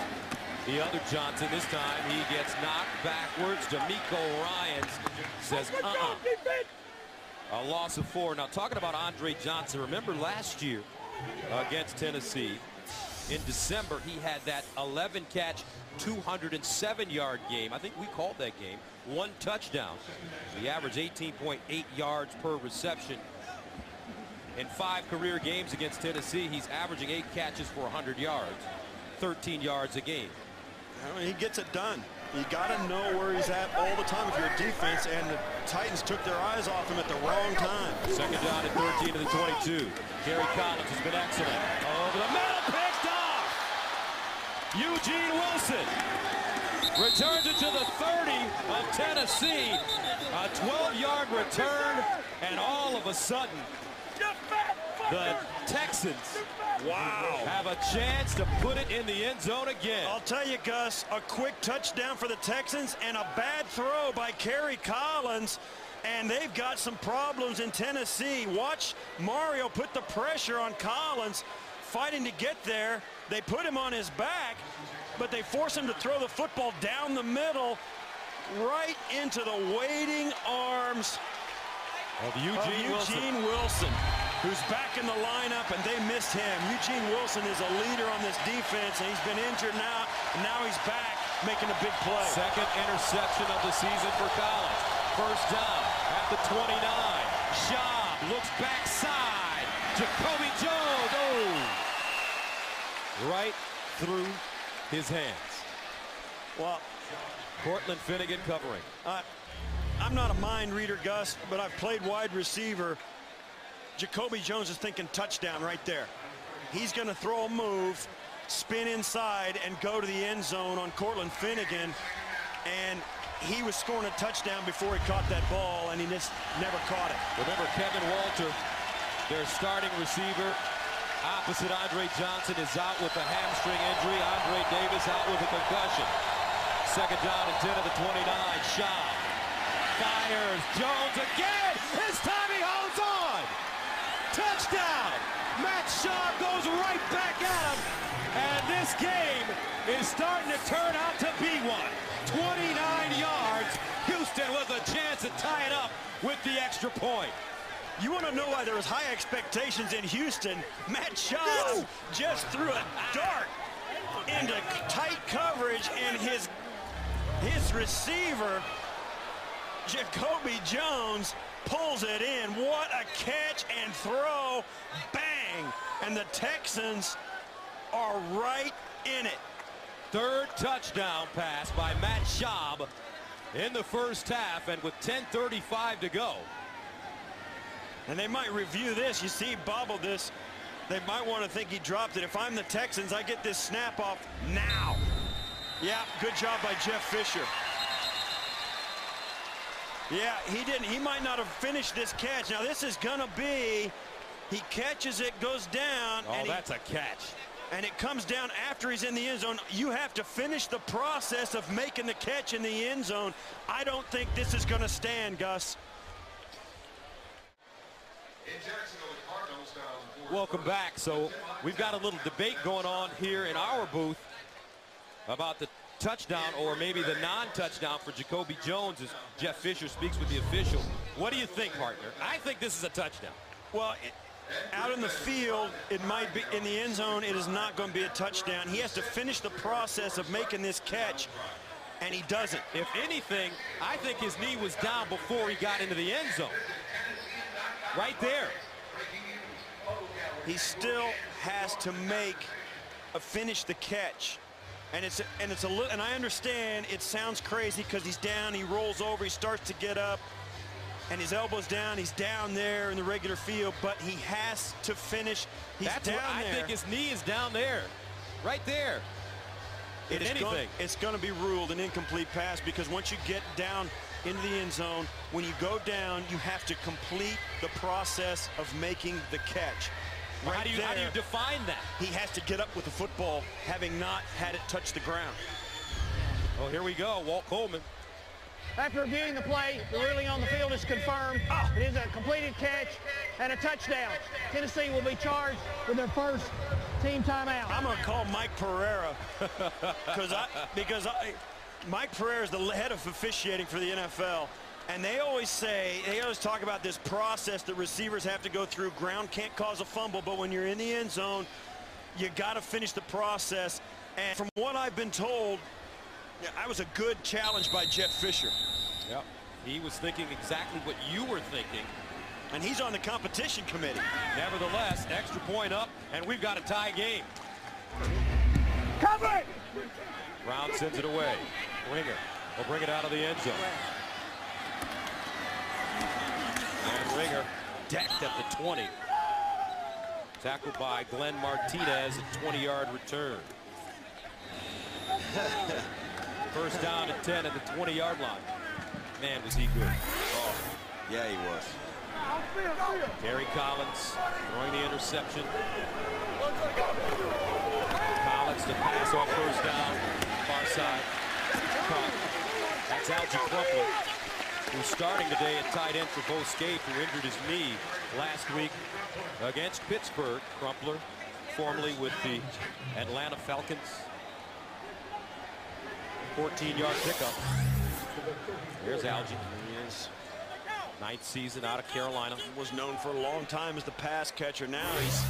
[SPEAKER 1] The other Johnson, this time he gets knocked backwards. D'Amico Ryans says, A loss of 4. Now, talking about Andre Johnson, remember last year against Tennessee, in December, he had that 11-catch, 207-yard game. I think we called that game. 1 touchdown. He averaged 18.8 yards per reception. In 5 career games against Tennessee, he's averaging 8 catches for 100 yards, 13 yards a game.
[SPEAKER 2] I mean, he gets it done. You got to know where he's at all the time if you're a defense, and the Titans took their eyes off him at the wrong time.
[SPEAKER 1] Second down at 13 to the 22. Gary Collins has been excellent. Over the middle, picked off. Eugene Wilson returns it to the 30 of Tennessee. A 12-yard return, and all of a sudden, the Texans have a chance to put it in the end zone again.
[SPEAKER 2] I'll tell you, Gus, a quick touchdown for the Texans and a bad throw by Gary Collins, and they've got some problems in Tennessee. Watch Mario put the pressure on Collins, fighting to get there. They put him on his back, but they force him to throw the football down the middle right into the waiting arms
[SPEAKER 1] of Eugene Wilson,
[SPEAKER 2] who's back in the lineup, and they missed him. Eugene Wilson is a leader on this defense, and he's been injured now, and now he's back making a big play.
[SPEAKER 1] Second interception of the season for Collins. First down at the 29. Schaub looks backside. Jacoby Jones, right through his hands.
[SPEAKER 2] Well,
[SPEAKER 1] Cortland Finnegan covering.
[SPEAKER 2] I'm not a mind reader, Gus, but I've played wide receiver. Jacoby Jones is thinking touchdown right there. He's going to throw a move, spin inside, and go to the end zone on Cortland Finnegan. And he was scoring a touchdown before he caught that ball, and he just never caught it.
[SPEAKER 1] Remember, Kevin Walter, their starting receiver, opposite Andre Johnson, is out with a hamstring injury. Andre Davis out with a concussion. Second down and 10 of the 29. Schaub fires. Jones again. This time he holds on. Touchdown. Matt Schaub goes right back at him. And this game is starting to turn out to be one. 29 yards. Houston with a chance to tie it up with the extra point.
[SPEAKER 2] You want to know why there was high expectations in Houston? Matt Schaub just threw a dart into tight coverage, and his receiver, Jacoby Jones, pulls it in. What a catch and throw. Bang. And the Texans are right in it.
[SPEAKER 1] Third touchdown pass by Matt Schaub in the first half, and with 10:35 to go.
[SPEAKER 2] And they might review this. You see, he bobbled this. They might want to think he dropped it. If I'm the Texans, I get this snap off now. Yeah, good job by Jeff Fisher. Yeah, he didn't. He might not have finished this catch. Now, this is going to be, he catches it, goes down.
[SPEAKER 1] Oh, that's a catch.
[SPEAKER 2] And it comes down after he's in the end zone. You have to finish the process of making the catch in the end zone. I don't think this is going to stand, Gus.
[SPEAKER 1] Welcome back. So we've got a little debate going on here in our booth about the touchdown or maybe the non-touchdown for Jacoby Jones as Jeff Fisher speaks with the official. What do you think, partner? I think this is a touchdown.
[SPEAKER 2] Well, out in the field, it might be. In the end zone, it is not going to be a touchdown. He has to finish the process of making this catch, and he doesn't.
[SPEAKER 1] If anything, I think his knee was down before he got into the end zone. Right there.
[SPEAKER 2] He still has to finish the catch. And I understand it sounds crazy because he's down, he rolls over, he starts to get up. and his elbow's down. He's down there in the regular field, but he has to finish. He's down there.
[SPEAKER 1] I think his knee is down there, right there.
[SPEAKER 2] It's going to be ruled an incomplete pass, because once you get down into the end zone, when you go down, you have to complete the process of making the catch.
[SPEAKER 1] Right, how do you define that?
[SPEAKER 2] He has to get up with the football, having not had it touch the ground.
[SPEAKER 1] Oh, here we go, Walt Coleman.
[SPEAKER 3] After reviewing the play, the ruling on the field is confirmed. It is a completed catch and a touchdown. Tennessee will be charged with their first team timeout.
[SPEAKER 2] I'm going to call Mike Pereira because Mike Pereira is the head of officiating for the NFL. And they always talk about this process that receivers have to go through. Ground can't cause a fumble, but when you're in the end zone, you got to finish the process. And from what I've been told, I was a good challenge by Jeff Fisher.
[SPEAKER 1] Yep. He was thinking exactly what you were thinking.
[SPEAKER 2] And he's on the competition committee.
[SPEAKER 1] Nevertheless, extra point up, and we've got a tie game.
[SPEAKER 3] Cover it!
[SPEAKER 1] Brown sends it away. Ringer will bring it out of the end zone. And Ringer decked at the 20. Tackled by Glenn Martinez, a 20-yard return. First down and 10 at the 20-yard line. Man, was he good.
[SPEAKER 2] Oh, yeah, he was.
[SPEAKER 1] Terry Collins throwing the interception. Collins to pass off first down. Far side. Caught. That's Algie Crumpler, who's starting today at tight end for Bo Scaife, who injured his knee last week against Pittsburgh. Crumpler, formerly with the Atlanta Falcons. 14-yard pickup. There's Algie.
[SPEAKER 2] He is.
[SPEAKER 1] Ninth season out of Carolina.
[SPEAKER 2] Was known for a long time as the pass catcher. Now he's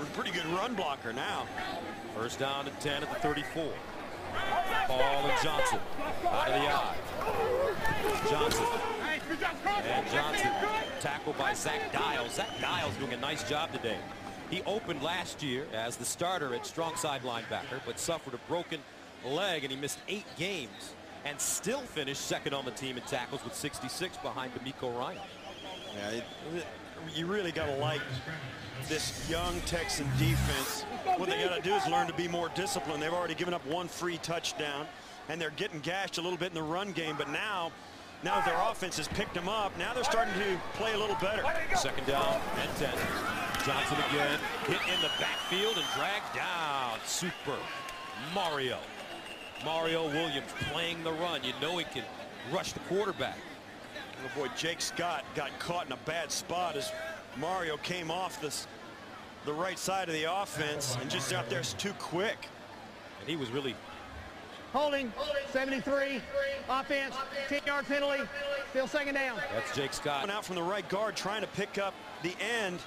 [SPEAKER 2] a pretty good run blocker now.
[SPEAKER 1] First down and 10 at the 34. Paul and Johnson out of the eye. Johnson. And Johnson tackled by Zach Dials. Zach Dials doing a nice job today. He opened last year as the starter at strong side linebacker, but suffered a broken leg, and he missed 8 games and still finished second on the team in tackles with 66 behind D'Amico Ryan.
[SPEAKER 2] Yeah, you really got to like this young Texan defense. What they got to do is learn to be more disciplined. They've already given up 1 free touchdown, and they're getting gashed a little bit in the run game, but now their offense has picked them up. Now they're starting to play a little better.
[SPEAKER 1] Second down and 10. Johnson again, hit in the backfield and dragged down. Super Mario Williams playing the run. You know he can rush the quarterback.
[SPEAKER 2] Oh boy, Jake Scott got caught in a bad spot as Mario came off the right side of the offense and just out there too quick.
[SPEAKER 1] And he was really
[SPEAKER 3] holding. 73 offense, 10-yard penalty, still second down.
[SPEAKER 1] That's Jake Scott
[SPEAKER 2] out from the right guard trying to pick up the end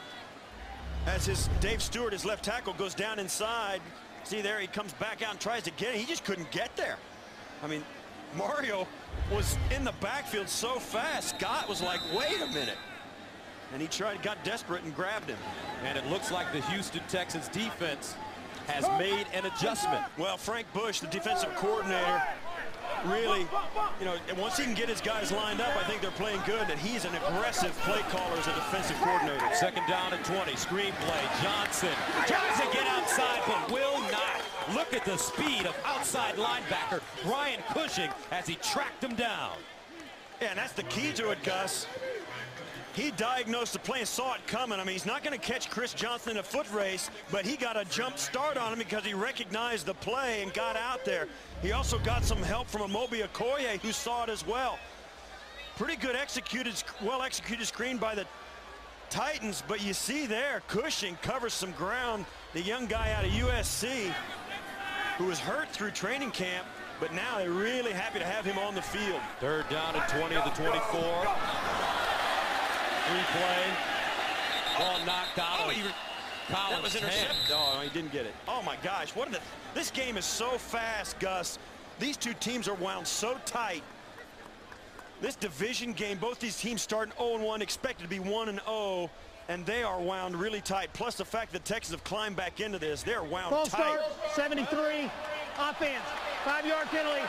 [SPEAKER 2] as Dave Stewart, his left tackle, goes down inside. See there, he comes back out and tries to get it. He just couldn't get there. I mean, Mario was in the backfield so fast. Scott was like, wait a minute. And he got desperate and grabbed him.
[SPEAKER 1] And it looks like the Houston Texans defense has made an adjustment.
[SPEAKER 2] Well, Frank Bush, the defensive coordinator, really, once he can get his guys lined up, I think they're playing good, and he's an aggressive play caller as a defensive coordinator.
[SPEAKER 1] Second down and 20, screen play. Johnson tries to get outside, but will not. Look at the speed of outside linebacker Brian Cushing as he tracked him down.
[SPEAKER 2] Yeah, and that's the key to it, Gus. He diagnosed the play and saw it coming. I mean, he's not going to catch Chris Johnson in a foot race, but he got a jump start on him because he recognized the play and got out there. He also got some help from Amobi Okoye, who saw it as well. Pretty good well-executed screen by the Titans, but you see there, Cushing covers some ground. The young guy out of USC who was hurt through training camp, but now they're really happy to have him on the field.
[SPEAKER 1] Third down and 20 at the 24. Replay. Ball knocked out. Collins.
[SPEAKER 2] That was intercepted. Oh, no, he didn't get it. Oh my gosh, this game is so fast, Gus. These two teams are wound so tight. This division game, both these teams starting 0-1, expected to be 1-0, and they are wound really tight. Plus the fact that the Texans have climbed back into this, they're wound tight.
[SPEAKER 3] Start, 73 offense, 5-yard penalty,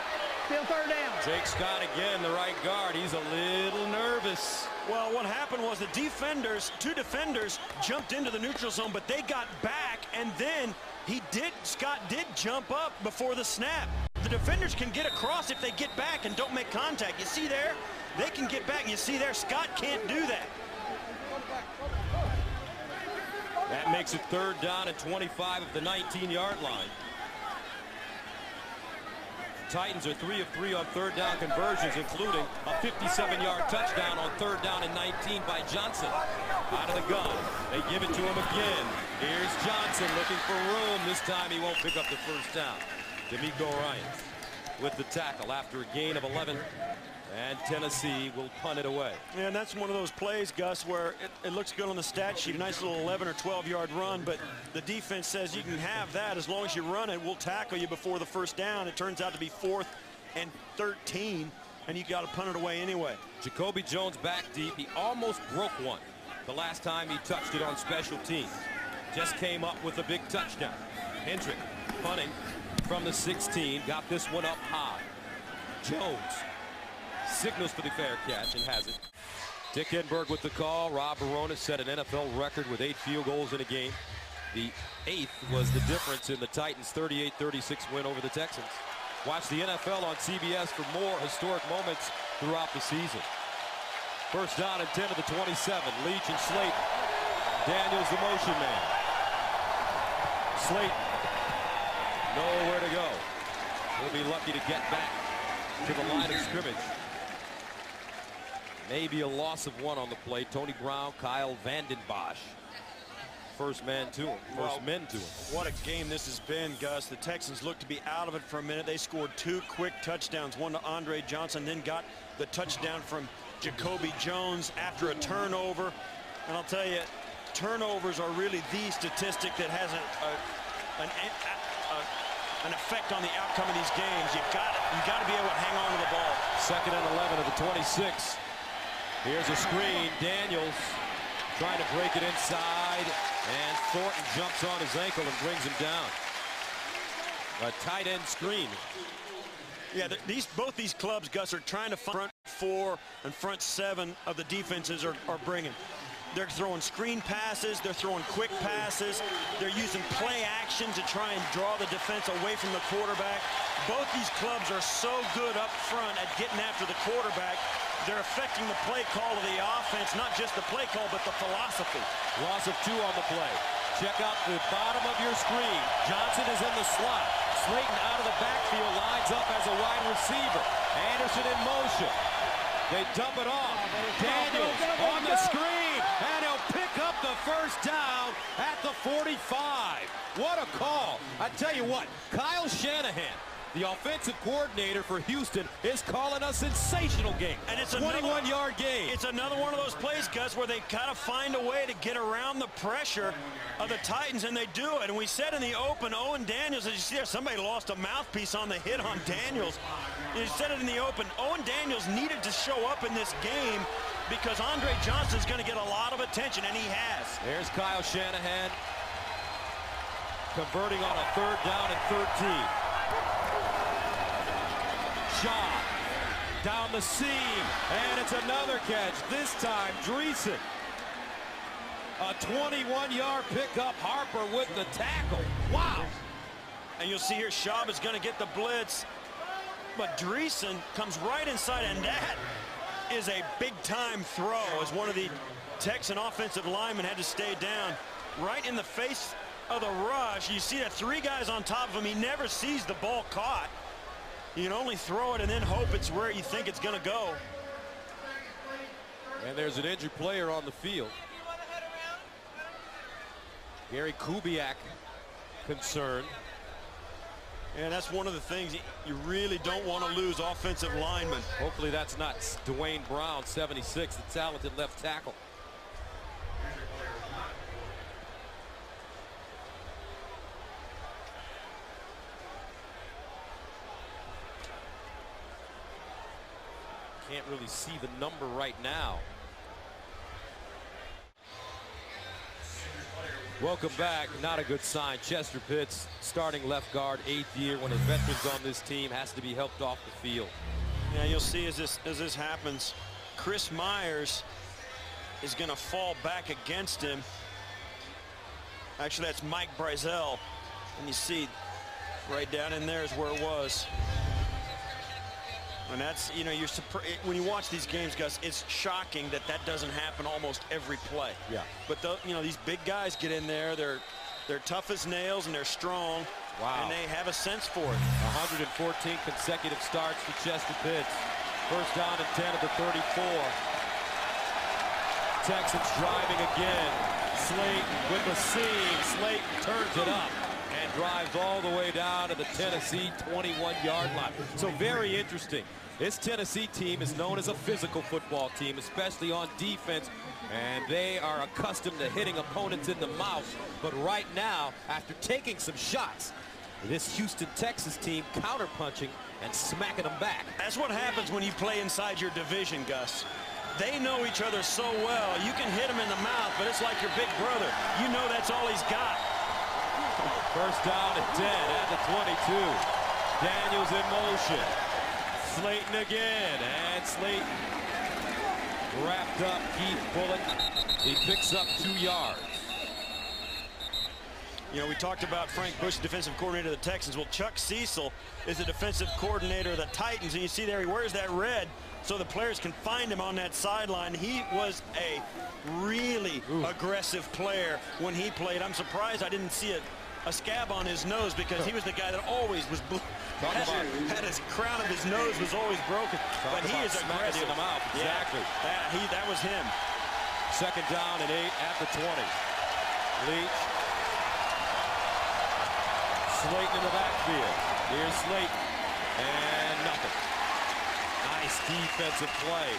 [SPEAKER 3] Still third down.
[SPEAKER 1] Jake Scott again, the right guard. He's a little nervous.
[SPEAKER 2] Well, what happened was the defenders, two defenders, jumped into the neutral zone, but they got back, and then Scott did jump up before the snap. The defenders can get across if they get back and don't make contact. You see there? They can get back. You see there? Scott can't do that.
[SPEAKER 1] That makes it third down and 25 of the 19-yard line. Titans are 3 of 3 on third down conversions, including a 57-yard touchdown on third down and 19 by Johnson. Out of the gun, they give it to him again. Here's Johnson looking for room. This time he won't pick up the first down. D'Amico Ryans with the tackle after a gain of 11. And Tennessee will punt it away.
[SPEAKER 2] Yeah, and that's one of those plays, Gus, where it looks good on the stat sheet, a nice little 11 or 12-yard run, but the defense says you can have that as long as you run it. We'll tackle you before the first down. It turns out to be 4th and 13, and you got to punt it away anyway.
[SPEAKER 1] Jacoby Jones back deep. He almost broke one the last time he touched it on special teams. Just came up with a big touchdown. Hendrick punting from the 16. Got this one up high. Jones signals for the fair catch and has it. Dick Enberg with the call. Rob Barona set an NFL record with 8 field goals in a game. The 8th was the difference in the Titans' 38-36 win over the Texans. Watch the NFL on CBS for more historic moments throughout the season. First down and 10 to the 27. Leach and Slayton. Daniels the motion man. Slayton nowhere to go. He'll be lucky to get back to the line of scrimmage. Maybe a loss of 1 on the play. Tony Brown, Kyle Vanden Bosch. First man to him. First men to him.
[SPEAKER 2] What a game this has been, Gus. The Texans looked to be out of it for a minute. They scored 2 quick touchdowns. One to Andre Johnson, then got the touchdown from Jacoby Jones after a turnover. And I'll tell you, turnovers are really the statistic that has an effect on the outcome of these games. You got to be able to hang on to the ball.
[SPEAKER 1] 2nd and 11 of the 26. Here's a screen. Daniels trying to break it inside, and Thornton jumps on his ankle and brings him down. A tight end screen.
[SPEAKER 2] Yeah, both these clubs, Gus, are trying to front 4 and front 7 of the defenses are bringing. They're throwing screen passes. They're throwing quick passes. They're using play action to try and draw the defense away from the quarterback. Both these clubs are so good up front at getting after the quarterback. They're affecting the play call of the offense, not just the play call, but the philosophy.
[SPEAKER 1] Loss of 2 on the play. Check out the bottom of your screen. Johnson is in the slot. Slayton out of the backfield, lines up as a wide receiver. Anderson in motion. They dump it off. Daniels on the screen, and he'll pick up the first down at the 45. What a call. I tell you what, Kyle Shanahan, the offensive coordinator for Houston, is calling a sensational game. And it's a 21-yard game.
[SPEAKER 2] It's another one of those plays, Gus, where they kind of find a way to get around the pressure of the Titans, and they do it. And we said in the open, Owen Daniels, as you see there, somebody lost a mouthpiece on the hit on Daniels. You said it in the open. Owen Daniels needed to show up in this game because Andre Johnson's going to get a lot of attention, and he has.
[SPEAKER 1] There's Kyle Shanahan converting on a 3rd down and 13. Shaw down the seam, and it's another catch. This time, Dreesen. A 21-yard pickup. Harper with the tackle. Wow.
[SPEAKER 2] And you'll see here, Schaub is going to get the blitz, but Dreesen comes right inside, and that is a big-time throw as one of the Texan offensive linemen had to stay down right in the face of the rush. You see that 3 guys on top of him. He never sees the ball caught. You can only throw it and then hope it's where you think it's going to go.
[SPEAKER 1] And there's an injured player on the field. Gary Kubiak concerned.
[SPEAKER 2] And that's one of the things you really don't want to lose, offensive linemen.
[SPEAKER 1] Hopefully that's not Dwayne Brown, 76, the talented left tackle. Can't really see the number right now. Welcome back. Not a good sign. Chester Pitts, starting left guard, 8th year. One of the veterans on this team, has to be helped off the field.
[SPEAKER 2] Yeah, you'll see as this happens, Chris Myers is going to fall back against him. Actually, that's Mike Brazel, and you see right down in there is where it was. And that's, you know, when you watch these games, Gus, it's shocking that that doesn't happen almost every play.
[SPEAKER 1] Yeah.
[SPEAKER 2] But you know, these big guys get in there. They're tough as nails and they're strong.
[SPEAKER 1] Wow.
[SPEAKER 2] And they have a sense for it.
[SPEAKER 1] 114 consecutive starts for Chester Pitts. First down and 10 at the 34. Texans driving again. Slayton with the seam. Slayton turns it up and drives all the way down to the Tennessee 21-yard line. So very interesting. This Tennessee team is known as a physical football team, especially on defense, and they are accustomed to hitting opponents in the mouth. But right now, after taking some shots, this Houston, Texas team counterpunching and smacking them back.
[SPEAKER 2] That's what happens when you play inside your division, Gus. They know each other so well. You can hit him in the mouth, but it's like your big brother. You know that's all he's got.
[SPEAKER 1] First down and 10 at the 22. Daniels in motion. Slayton again, and Slayton wrapped up Keith Bullock. He picks up 2 yards.
[SPEAKER 2] You know, we talked about Frank Bush, defensive coordinator of the Texans. Well, Chuck Cecil is the defensive coordinator of the Titans, and you see there he wears that red so the players can find him on that sideline. He was a really aggressive player when he played. I'm surprised I didn't see a scab on his nose, because he was the guy that always was had his crown of his nose was always broken. But he is aggressive.
[SPEAKER 1] In the mouth. Exactly.
[SPEAKER 2] Yeah, that was him.
[SPEAKER 1] Second down and 8 at the 20. Leach. Slayton in the backfield. Here's Slayton. And nothing. Nice defensive play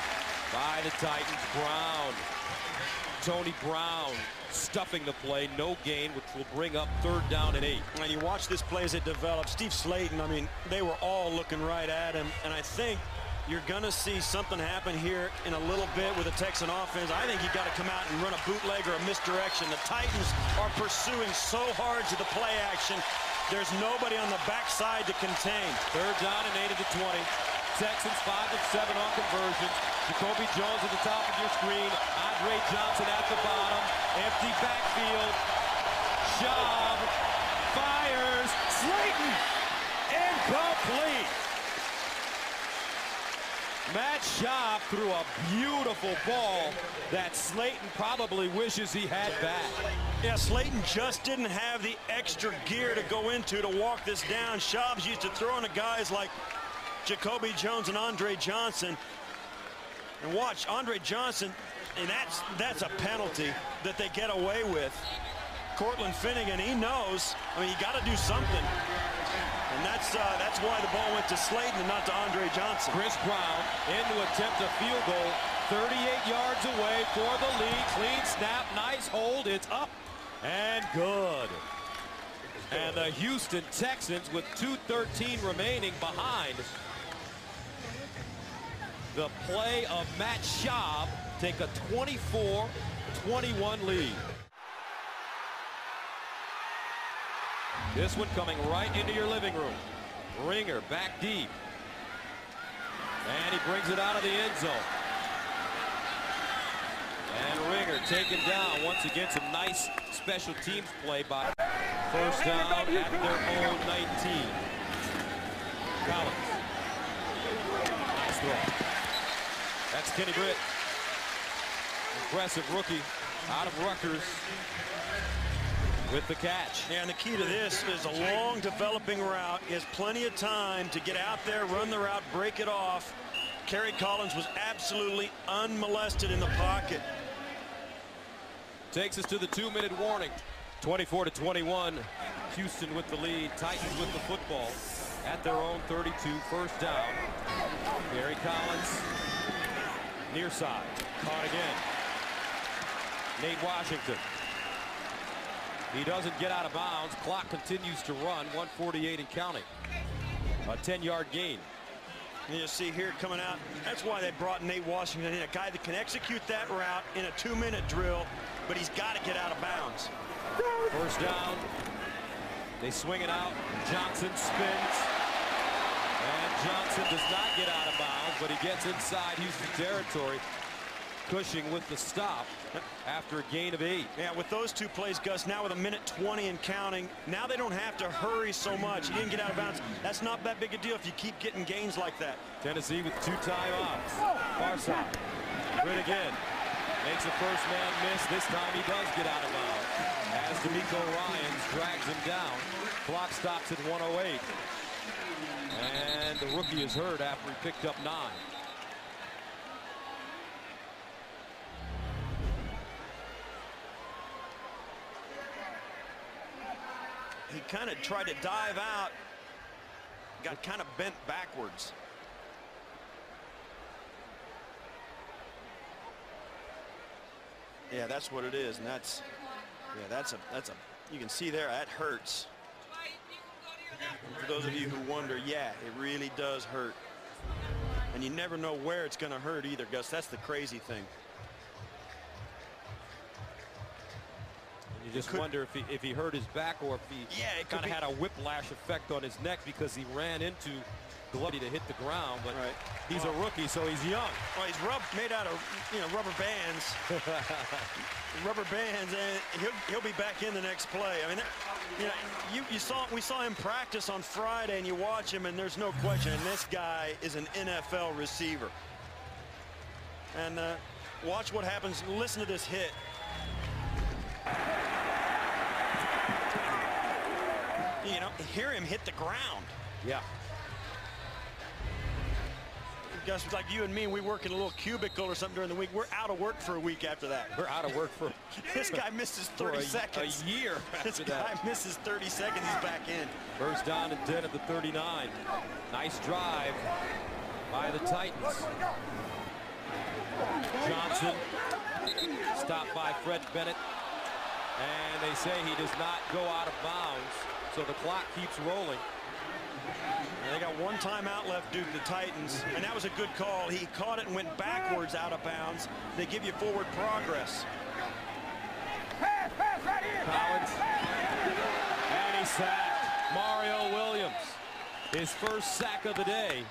[SPEAKER 1] by the Titans. Brown. Tony Brown stuffing the play. No gain, which will bring up 3rd down and 8.
[SPEAKER 2] And you watch this play as it develops. Steve Slayton, I mean, they were all looking right at him. And I think you're going to see something happen here in a little bit with the Texan offense. I think you got to come out and run a bootleg or a misdirection. The Titans are pursuing so hard to the play action. There's nobody on the backside to contain.
[SPEAKER 1] 3rd down and 8 at the 20. Texans 5 of 7 on conversions. Jacoby Jones at the top of your screen. Andre Johnson at the bottom. Empty backfield. Schaub fires. Slayton incomplete. Matt Schaub threw a beautiful ball that Slayton probably wishes he had back.
[SPEAKER 2] Yeah, Slayton just didn't have the extra gear to go into to walk this down. Schaub's used to throwing to guys like Jacoby Jones and Andre Johnson. And watch, Andre Johnson, and that's a penalty that they get away with. Cortland Finnegan, he knows. I mean, you got to do something. And that's why the ball went to Slayton and not to Andre Johnson.
[SPEAKER 1] Chris Brown in to attempt a field goal. 38 yards away for the lead. Clean snap, nice hold. It's up and good. And the Houston Texans with 2:13 remaining behind. The play of Matt Schaub take a 24-21 lead. This one coming right into your living room. Ringer back deep. And he brings it out of the end zone. And Ringer taken down. Once again, some nice special teams play by. First down at their own 19. Collins. Nice throw. That's Kenny Britt. Impressive rookie out of Rutgers with the catch.
[SPEAKER 2] Yeah, and the key to this is a long developing route. He has plenty of time to get out there, run the route, break it off. Kerry Collins was absolutely unmolested in the pocket.
[SPEAKER 1] Takes us to the 2-minute warning. 24-21. Houston with the lead. Titans with the football at their own 32. First down. Kerry Collins near side. Caught again. Nate Washington. He doesn't get out of bounds. Clock continues to run. 1:48 and counting. A 10-yard gain.
[SPEAKER 2] And you see here coming out, that's why they brought Nate Washington in, a guy that can execute that route in a 2-minute drill, but he's got to get out of bounds.
[SPEAKER 1] First down. They swing it out. Johnson spins. And Johnson does not get out of bounds, but he gets inside Houston territory. Cushing with the stop after a gain of 8.
[SPEAKER 2] Yeah, with those two plays, Gus, now with 1:20 and counting, now they don't have to hurry so much. He didn't get out of bounds. That's not that big a deal if you keep getting gains like that.
[SPEAKER 1] Tennessee with 2 timeouts. Far side. Good again. Makes a first man miss. This time he does get out of bounds. As D'Amico Ryans drags him down. Clock stops at 1:08. And the rookie is hurt after he picked up 9.
[SPEAKER 2] He kind of tried to dive out, got kind of bent backwards. Yeah, that's what it is, and that's you can see there that hurts. For those of you who wonder, yeah, it really does hurt, and you never know where it's going to hurt either, Gus. That's the crazy thing.
[SPEAKER 1] You just wonder if he hurt his back or if he kind of had a whiplash effect on his neck because he ran into Glovey to hit the ground. But he's a rookie, so he's young.
[SPEAKER 2] Well, he's made out of rubber bands. Rubber bands, and he'll be back in the next play. I mean, we saw him practice on Friday, and you watch him, and there's no question. And this guy is an NFL receiver. And watch what happens. Listen to this hit. Hear him hit the ground.
[SPEAKER 1] Yeah.
[SPEAKER 2] Gus, like you and me, we work in a little cubicle or something during the week. We're out of work for a week after that.
[SPEAKER 1] We're out of work for
[SPEAKER 2] this guy misses 30 seconds.
[SPEAKER 1] A year.
[SPEAKER 2] This guy misses 30 seconds. He's back in.
[SPEAKER 1] First down and 10 at the 39. Nice drive by the Titans. Johnson stopped by Fred Bennett. And they say he does not go out of bounds, so the clock keeps rolling.
[SPEAKER 2] And they got 1 timeout left due to the Titans, and that was a good call. He caught it and went backwards out of bounds. They give you forward progress.
[SPEAKER 1] Collins, and he sacked Mario Williams. His first sack of the day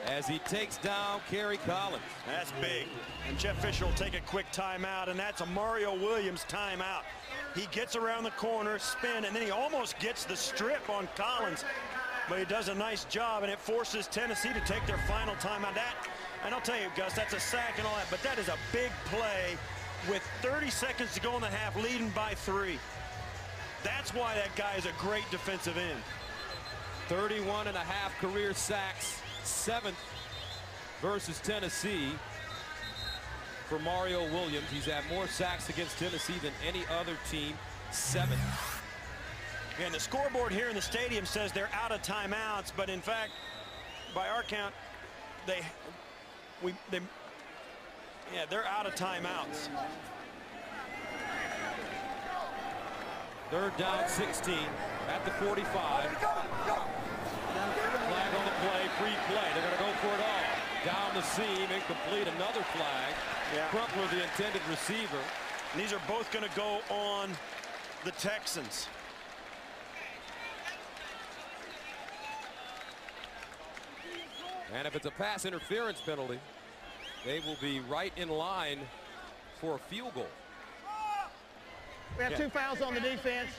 [SPEAKER 1] as he takes down Kerry Collins.
[SPEAKER 2] That's big. And Jeff Fisher will take a quick timeout, and that's a Mario Williams timeout. He gets around the corner, spin, and then he almost gets the strip on Collins. But he does a nice job, and it forces Tennessee to take their final timeout. And I'll tell you, Gus, that's a sack and all that, but that is a big play with 30 seconds to go in the half, leading by 3. That's why that guy is a great defensive end.
[SPEAKER 1] 31.5 career sacks, 7th versus Tennessee for Mario Williams. He's had more sacks against Tennessee than any other team, 7.
[SPEAKER 2] And the scoreboard here in the stadium says they're out of timeouts, but in fact, by our count, they're out of timeouts.
[SPEAKER 1] Third down, 16 at the 45. Flag on the play, free play. They're going to go for it all. Down the seam, incomplete, another flag. Crumpler, the intended receiver.
[SPEAKER 2] And these are both going to go on the Texans.
[SPEAKER 1] And if it's a pass interference penalty, they will be right in line for a field goal.
[SPEAKER 3] We have 2 fouls on the defense.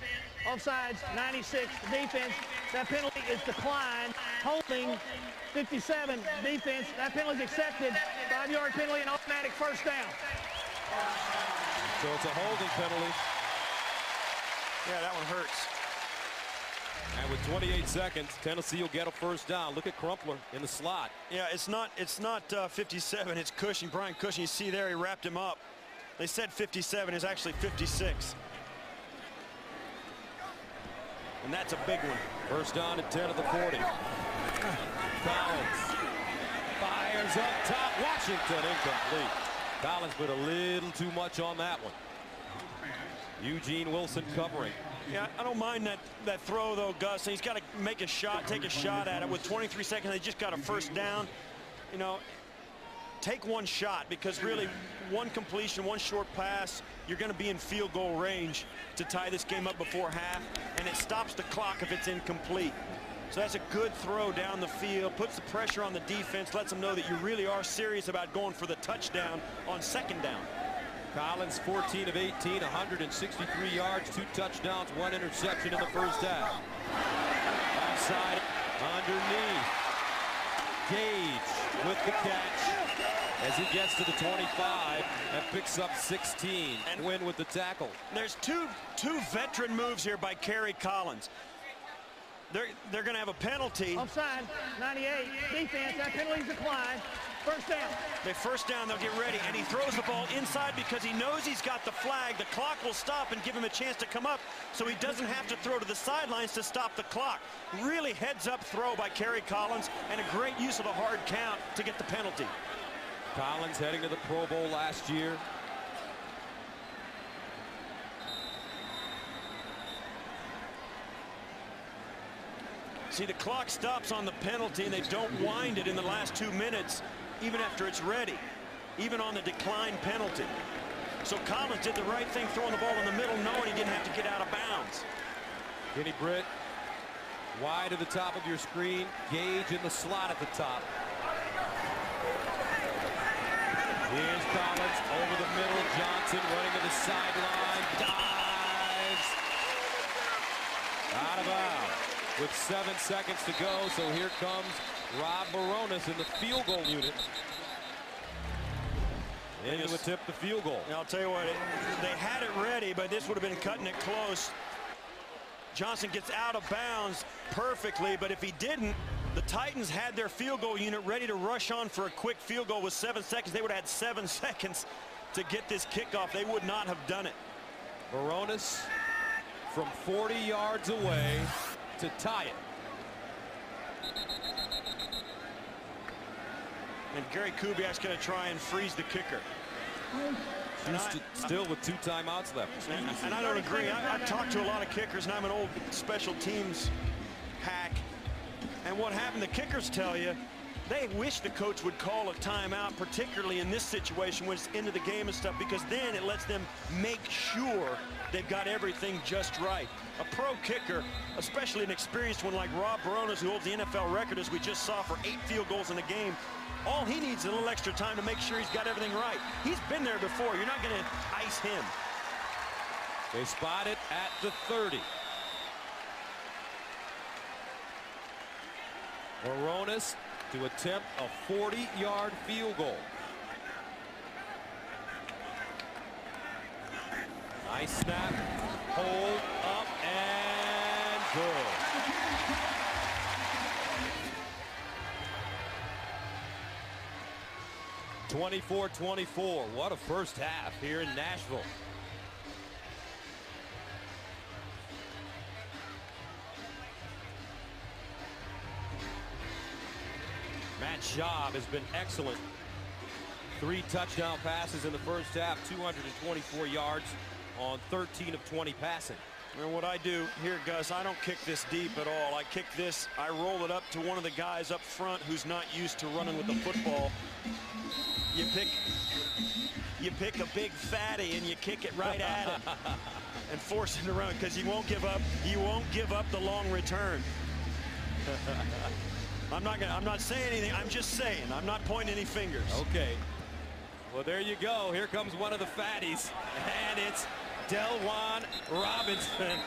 [SPEAKER 3] Offsides, 96. The defense, that penalty is declined. Holding, 57. Defense, that penalty is accepted. 5-yard penalty and automatic first down.
[SPEAKER 1] So it's a holding penalty.
[SPEAKER 2] Yeah, that one hurts.
[SPEAKER 1] And with 28 seconds, Tennessee will get a first down. Look at Crumpler in the slot.
[SPEAKER 2] Yeah, it's not 57. It's Cushing, Brian Cushing. You see there, he wrapped him up. They said 57 is actually 56. And that's a big one.
[SPEAKER 1] First down at 10 at the 40. Collins fires up top. Washington incomplete. Collins put a little too much on that one. Eugene Wilson covering.
[SPEAKER 2] Yeah, I don't mind that throw, though, Gus. He's got to make a shot, take a shot at it. With 23 seconds, they just got a first down. You know, take one shot, because really one completion, one short pass, you're going to be in field goal range to tie this game up before half, and it stops the clock if it's incomplete. So that's a good throw down the field, puts the pressure on the defense, lets them know that you really are serious about going for the touchdown on second down.
[SPEAKER 1] Collins 14 of 18, 163 yards, 2 touchdowns, 1 interception in the first half. Outside, underneath. Gage with the catch as he gets to the 25 and picks up 16. And win with the tackle.
[SPEAKER 2] There's two veteran moves here by Kerry Collins. They're going to have a penalty.
[SPEAKER 3] Offside, 98, defense, that penalty's declined. First down.
[SPEAKER 2] They first down, they'll get ready, and he throws the ball inside because he knows he's got the flag. The clock will stop and give him a chance to come up, so he doesn't have to throw to the sidelines to stop the clock. Really heads-up throw by Kerry Collins, and a great use of the hard count to get the penalty.
[SPEAKER 1] Collins heading to the Pro Bowl last year.
[SPEAKER 2] See, the clock stops on the penalty, and they don't wind it in the last 2 minutes, even after it's ready, even on the decline penalty. So Collins did the right thing, throwing the ball in the middle, knowing he didn't have to get out of bounds.
[SPEAKER 1] Kenny Britt, wide to the top of your screen. Gage in the slot at the top. Here's Collins over the middle. Johnson running to the sideline. Dives. Out of bounds with 7 seconds to go. So here comes Rob Baronis in the field goal unit. And he would tip the field goal.
[SPEAKER 2] I'll tell you what, they had it ready, but this would have been cutting it close. Johnson gets out of bounds perfectly, but if he didn't, the Titans had their field goal unit ready to rush on for a quick field goal with 7 seconds. They would have had 7 seconds to get this kickoff. They would not have done it.
[SPEAKER 1] Baronis from 40 yards away to tie it.
[SPEAKER 2] And Gary Kubiak's going to try and freeze the kicker.
[SPEAKER 1] Still with 2 timeouts left.
[SPEAKER 2] And I don't agree. I've talked to a lot of kickers, and I'm an old special teams hack. And what happened, the kickers tell you, they wish the coach would call a timeout, particularly in this situation when it's into the game and stuff, because then it lets them make sure they've got everything just right. A pro kicker, especially an experienced one like Rob Baronis, who holds the NFL record, as we just saw, for 8 field goals in a game, all he needs is a little extra time to make sure he's got everything right. He's been there before. You're not going to ice him.
[SPEAKER 1] They spot it at the 30. Baronis to attempt a 40-yard field goal. Nice snap, hold up, and good. (24-24). What a first half here in Nashville. Matt Schaub has been excellent. 3 touchdown passes in the first half, 224 yards on 13 of 20 passing.
[SPEAKER 2] And what I do here, Gus, I don't kick this deep at all. I kick this, I roll it up to one of the guys up front who's not used to running with the football. You pick a big fatty and you kick it right at him and force him to run, because he won't give up. He won't give up the long return. I'm not saying anything. I'm just saying. I'm not pointing any fingers.
[SPEAKER 1] Okay. Well, there you go. Here comes one of the fatties, and it's Delwan Robinson.